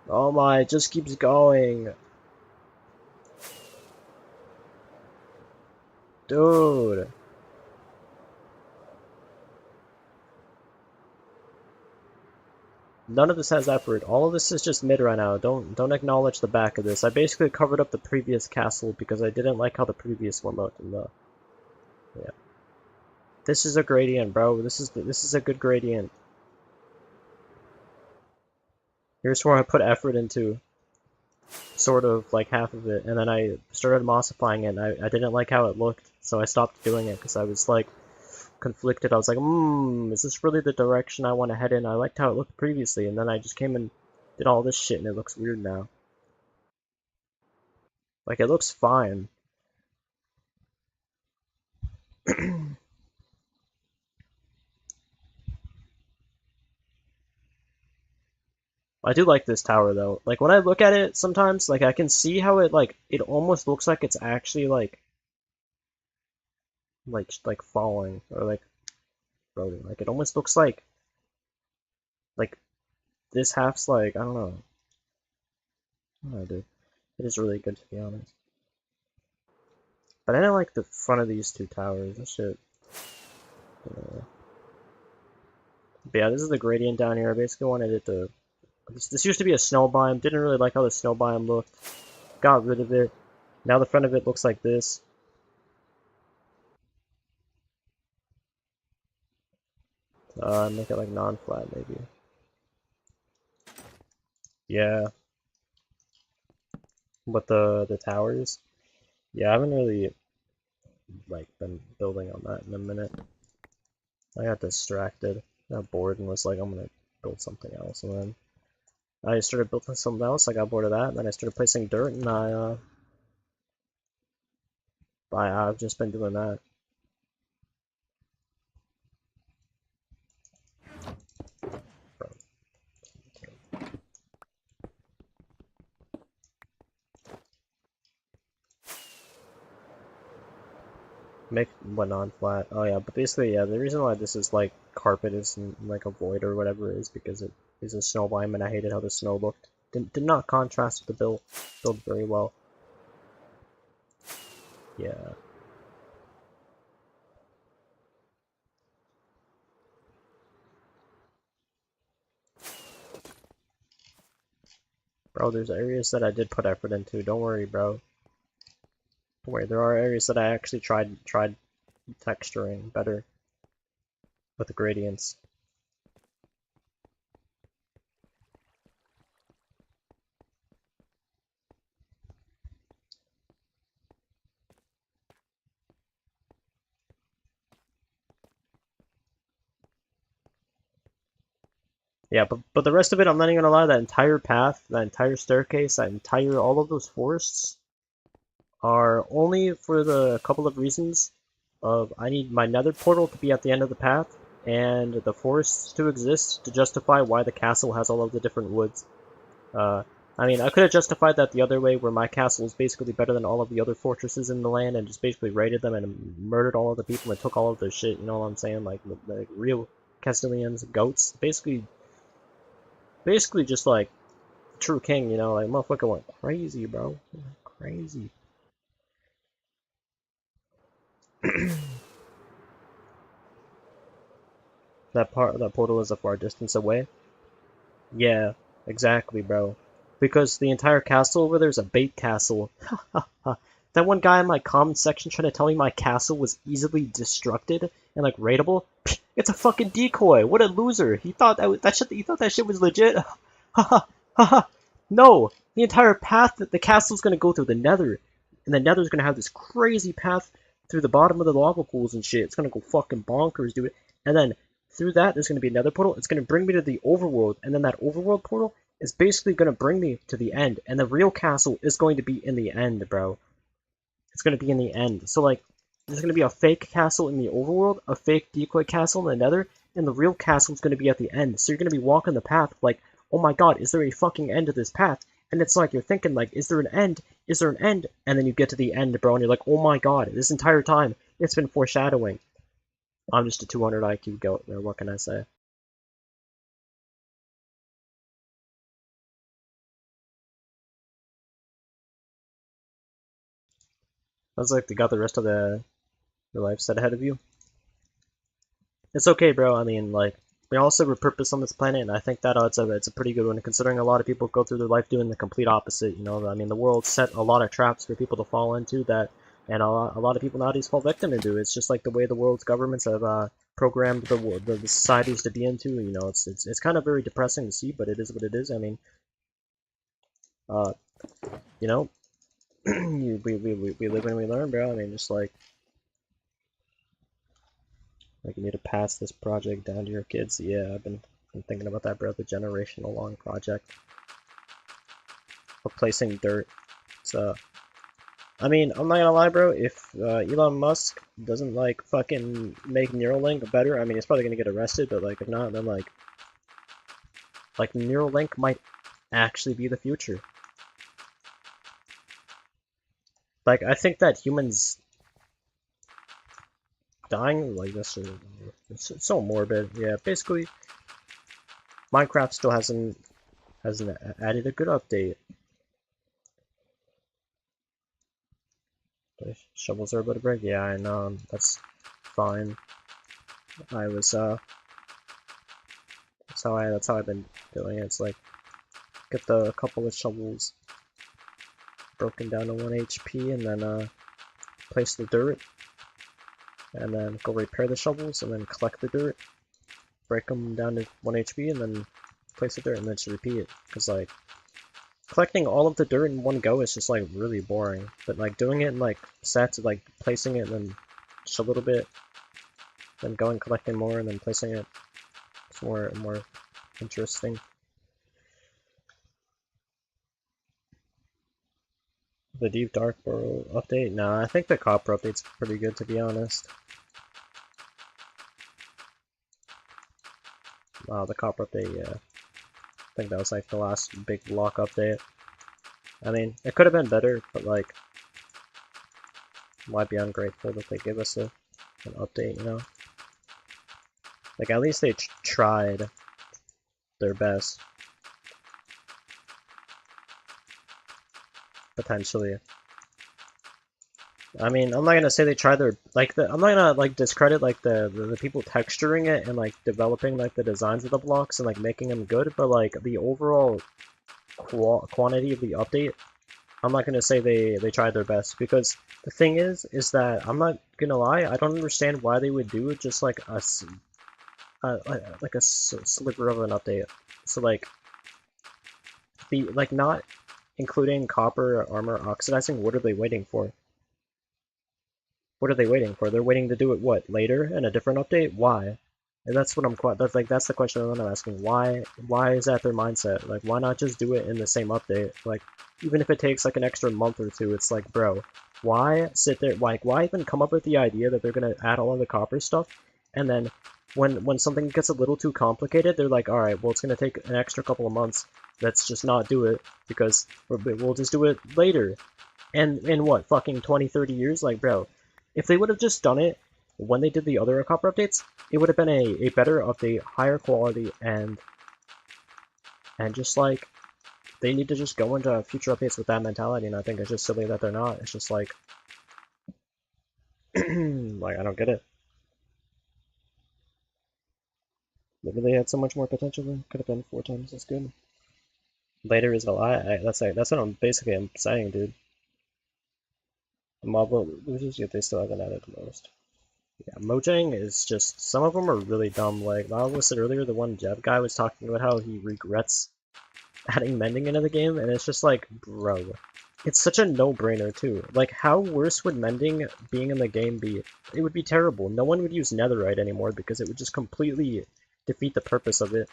Oh my, it just keeps going. Dude. None of this has effort. All of this is just mid right now. Don't acknowledge the back of this. I basically covered up the previous castle because I didn't like how the previous one looked in the yeah. This is a gradient, bro. This is a good gradient. Here's where I put effort into sort of like half of it, and then I started mossifying it, and I didn't like how it looked, so I stopped doing it because I was like conflicted. I was like, is this really the direction I want to head in? I liked how it looked previously, and then I just came and did all this shit, and it looks weird now. Like, it looks fine. I do like this tower, though. Like, when I look at it sometimes, like, I can see how it, like, it almost looks like it's actually, like falling, or, like, floating. Like, it almost looks like Like, this half's like, I don't know. I don't know, dude. It is really good, to be honest. But I don't like the front of these two towers. That shit. But yeah, this is the gradient down here. I basically wanted it to... This used to be a snow biome. Didn't really like how the snow biome looked. Got rid of it. Now the front of it looks like this. Make it like non-flat, maybe. Yeah. But the towers? Yeah, I haven't really, like, been building on that in a minute. I got distracted. I got bored and was like, I'm gonna build something else. And then I started building something else. I got bored of that. And then I started placing dirt, and I've just been doing that. Make what non-flat. Oh yeah, but basically, yeah, the reason why this is like carpet is like a void or whatever is because it is a snow biome, and I hated how the snow looked. Did not contrast with the build very well. Yeah. Bro, there's areas that I did put effort into. Don't worry, bro. Don't worry. There are areas that I actually tried texturing better with the gradients. Yeah, but the rest of it, I'm not even gonna lie, that entire path, that entire staircase, that entire all of those forests are only for the couple of reasons of I need my nether portal to be at the end of the path and the forests to exist to justify why the castle has all of the different woods. I mean, I could have justified that the other way, where my castle is basically better than all of the other fortresses in the land, and just basically raided them and murdered all of the people and took all of their shit. You know what I'm saying? Like the real Castilians, goats, basically just like true king. You know, like motherfucker went crazy, bro, crazy. That portal is a far distance away. Yeah, exactly, bro. Because the entire castle over there is a bait castle. That one guy in my comment section trying to tell me my castle was easily destructed and like raidable. It's a fucking decoy. What a loser. He thought he thought that shit was legit. Haha, haha. No, the entire path that the castle's gonna go through the Nether, and the Nether's gonna have this crazy path through the bottom of the lava pools and shit. It's gonna go fucking bonkers, dude. And then through that, there's gonna be another portal. It's gonna bring me to the overworld, and then that overworld portal is basically gonna bring me to the end. And the real castle is going to be in the end, bro. It's gonna be in the end. So like, there's gonna be a fake castle in the overworld, a fake decoy castle in the Nether, and the real castle is gonna be at the end. So you're gonna be walking the path like, oh my god, is there a fucking end to this path? And it's like you're thinking like, is there an end? Is there an end? And then you get to the end, bro, and you're like, oh my god, this entire time it's been foreshadowing. I'm just a 200 IQ goat, there. What can I say? Sounds like they got the rest of their life set ahead of you. It's okay, bro. I mean, like, we all serve a purpose on this planet, and I think that it's a pretty good one, considering a lot of people go through their life doing the complete opposite. You know, I mean, the world set a lot of traps for people to fall into that, and a lot of people nowadays fall victim into. It's just like the way the world's governments have programmed the societies to be into. You know, it's kind of very depressing to see, but it is what it is. I mean, uh, you know, we live and we learn, bro. I mean, just like you need to pass this project down to your kids. Yeah, I've been thinking about that, bro. The generational long project of placing dirt. So, I mean, I'm not gonna lie, bro. If Elon Musk doesn't like fucking make Neuralink better, I mean, he's probably gonna get arrested. But like, if not, then like Neuralink might actually be the future. Like, I think that humans dying like this is it's so morbid. Yeah, basically, Minecraft still hasn't added a good update. The shovels are about to break. Yeah, I know. That's fine. That's how I've been doing it. It's like get the couple of shovels broken down to 1 HP, and then place the dirt, and then go repair the shovels, and then collect the dirt, break them down to 1 HP, and then place the dirt, and then just repeat it. Because like collecting all of the dirt in one go is just like really boring. But like doing it in like sets, like placing it and then just a little bit, then going collecting more and then placing it, it's more interesting. The Deep Dark Burrow update? Nah, I think the Copper update's pretty good, to be honest. Wow, the Copper update, yeah. I think that was like the last big block update. I mean, it could have been better, but like, might be ungrateful that they give us an update, you know? Like, at least they tried their best. Potentially. I mean, I'm not gonna say they tried their I'm not gonna like discredit like the people texturing it and like developing like the designs of the blocks and like making them good, but like the overall quantity of the update, I'm not gonna say they tried their best, because the thing is that I'm not gonna lie, I don't understand why they would do just like a sliver of an update. So like not including copper armor oxidizing, what are they waiting for? What are they waiting for? They're waiting to do it what, later in a different update? Why? And that's what that's the question that I'm asking. Why is that their mindset? Like, why not just do it in the same update? Like, even if it takes like an extra month or two, it's like, bro, why sit there, like, why even come up with the idea that they're gonna add all of the copper stuff, and then when something gets a little too complicated, they're like, alright, well, it's gonna take an extra couple of months, let's just not do it, because we'll just do it later. And in what, fucking 20-30 years? Like, bro, if they would have just done it when they did the other copper updates, it would have been a better update, higher quality, and just like, they need to just go into future updates with that mentality, and I think it's just silly that they're not. It's just like, like, I don't get it. Maybe they had so much more potential, then could have been 4 times as good. Later is a lie. That's what I'm saying, dude. The mob losers, yet they still haven't added the most. Yeah, Mojang is just, some of them are really dumb. Like, I listed earlier, the one Jeb guy was talking about how he regrets adding mending into the game, and it's just like, bro, it's such a no-brainer too. Like, how worse would mending being in the game be? It would be terrible. No one would use netherite anymore because it would just completely defeat the purpose of it.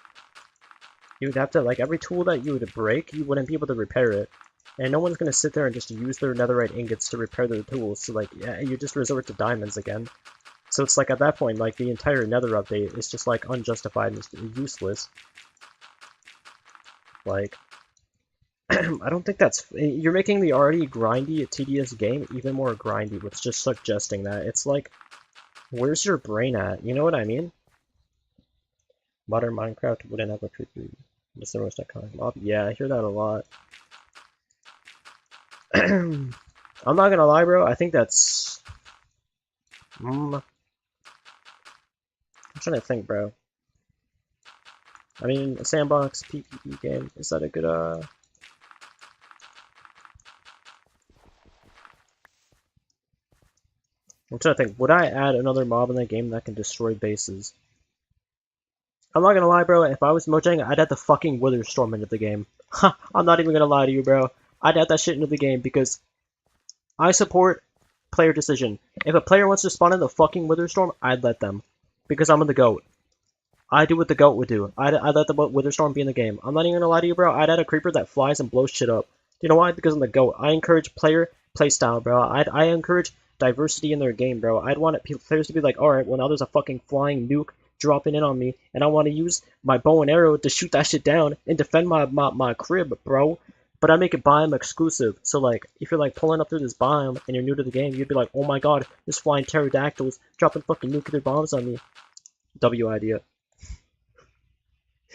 You would have to, like, every tool that you would break, you wouldn't be able to repair it. And no one's gonna sit there and just use their netherite ingots to repair their tools, so like, yeah, you just resort to diamonds again. So it's like, at that point, like, the entire nether update is just like unjustified and just useless. Like, I don't think that's, you're making the already grindy, tedious game even more grindy with just suggesting that. It's like, where's your brain at? You know what I mean? Modern Minecraft wouldn't have a creepy. It's the most iconic mob. Yeah, I hear that a lot. I'm not gonna lie, bro. I think that's. I'm trying to think, bro. I mean, a sandbox PvP game, is that a good, I'm trying to think, would I add another mob in the game that can destroy bases? I'm not gonna lie, bro, if I was Mojang, I'd add the fucking Witherstorm into the game. I'm not even gonna lie to you, bro. I'd add that shit into the game because I support player decision. If a player wants to spawn in the fucking Witherstorm, I'd let them. Because I'm the GOAT. I do what the GOAT would do. I'd let the Witherstorm be in the game. I'm not even gonna lie to you, bro. I'd add a creeper that flies and blows shit up. Do you know why? Because I'm the GOAT. I encourage player playstyle, bro. I encourage diversity in their game, bro. I'd want players to be like, alright, well now there's a fucking flying nuke dropping in on me, and I want to use my bow and arrow to shoot that shit down and defend my crib, bro. But I make it biome exclusive, so like, if you're like pulling up through this biome and you're new to the game, you'd be like, oh my god, there's flying pterodactyls dropping fucking nuclear bombs on me. W idea.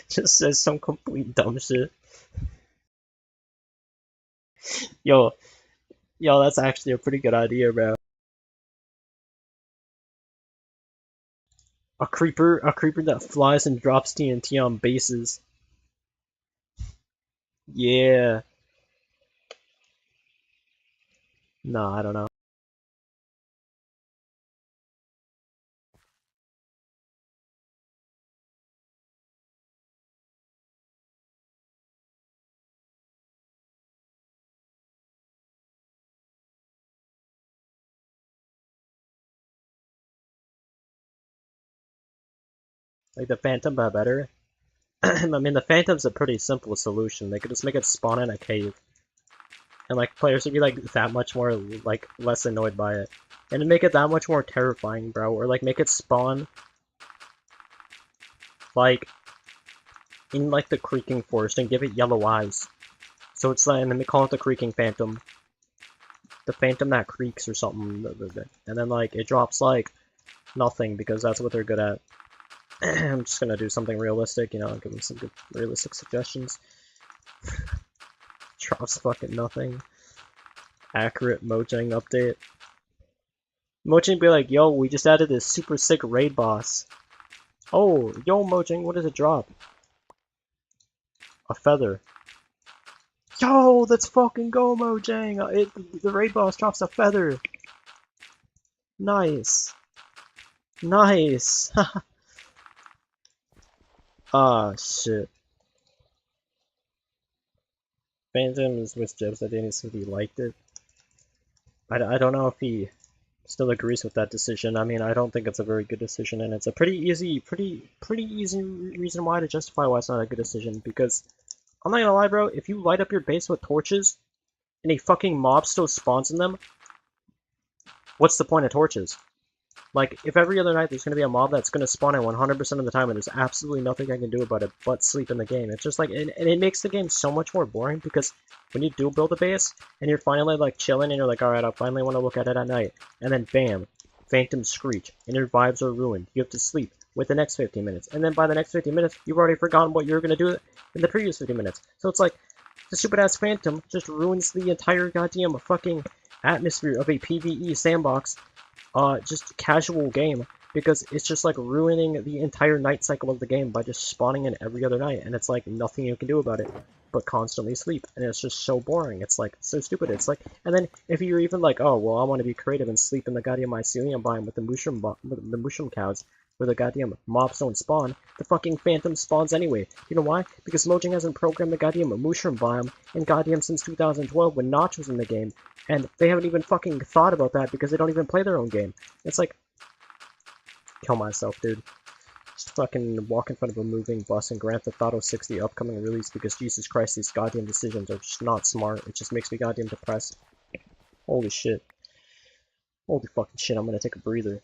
Just says some complete dumb shit. Yo, yo, that's actually a pretty good idea, bro. A creeper that flies and drops TNT on bases. Yeah. No, I don't know. Like the Phantom, but better. I mean, the Phantom's a pretty simple solution. They could just make it spawn in a cave, and like players would be like that much more like less annoyed by it, and it'd make it that much more terrifying, bro. Or like make it spawn like in like the creaking forest and give it yellow eyes. So it's like, and then they call it the creaking phantom, the phantom that creaks or something, and then like it drops like nothing because that's what they're good at. I'm just gonna do something realistic, you know, give them some good realistic suggestions. Drops fucking nothing. Accurate Mojang update. Mojang be like, yo, we just added this super sick raid boss. Oh, yo Mojang, what does it drop? A feather. Yo, let's fucking go, Mojang! The raid boss drops a feather. Nice. Nice. Ah, shit. Phantom is with Jebs that Danny said he liked it. I don't know if he still agrees with that decision. I mean, I don't think it's a very good decision, and it's a pretty easy reason why to justify why it's not a good decision, because I'm not gonna lie, bro, if you light up your base with torches, and a fucking mob still spawns in them, what's the point of torches? Like, if every other night there's going to be a mob that's going to spawn in 100% of the time and there's absolutely nothing I can do about it but sleep in the game, it's just like, and it makes the game so much more boring because when you do build a base and you're finally like chilling and you're like, alright, I finally want to look at it at night, and then bam, Phantom Screech, and your vibes are ruined. You have to sleep with the next 15 minutes, and then by the next 15 minutes, you've already forgotten what you were going to do in the previous 15 minutes. So it's like, the stupid-ass Phantom just ruins the entire goddamn fucking atmosphere of a PvE sandbox just casual game, because it's just like ruining the entire night cycle of the game by just spawning in every other night, and it's like nothing you can do about it but constantly sleep, and it's just so boring. It's like so stupid. It's like, and then if you're even like, oh well, I want to be creative and sleep in the goddamn mycelium biome with the mushroom cows, where the goddamn mobs don't spawn, the fucking phantom spawns anyway. You know why? Because Mojang hasn't programmed the goddamn mushroom biome in goddamn since 2012 when Notch was in the game, and they haven't even fucking thought about that because they don't even play their own game. It's like, kill myself, dude. Just fucking walk in front of a moving bus and Grand Theft Auto 6 the upcoming release because Jesus Christ, these goddamn decisions are just not smart. It just makes me goddamn depressed. Holy shit. Holy fucking shit, I'm gonna take a breather.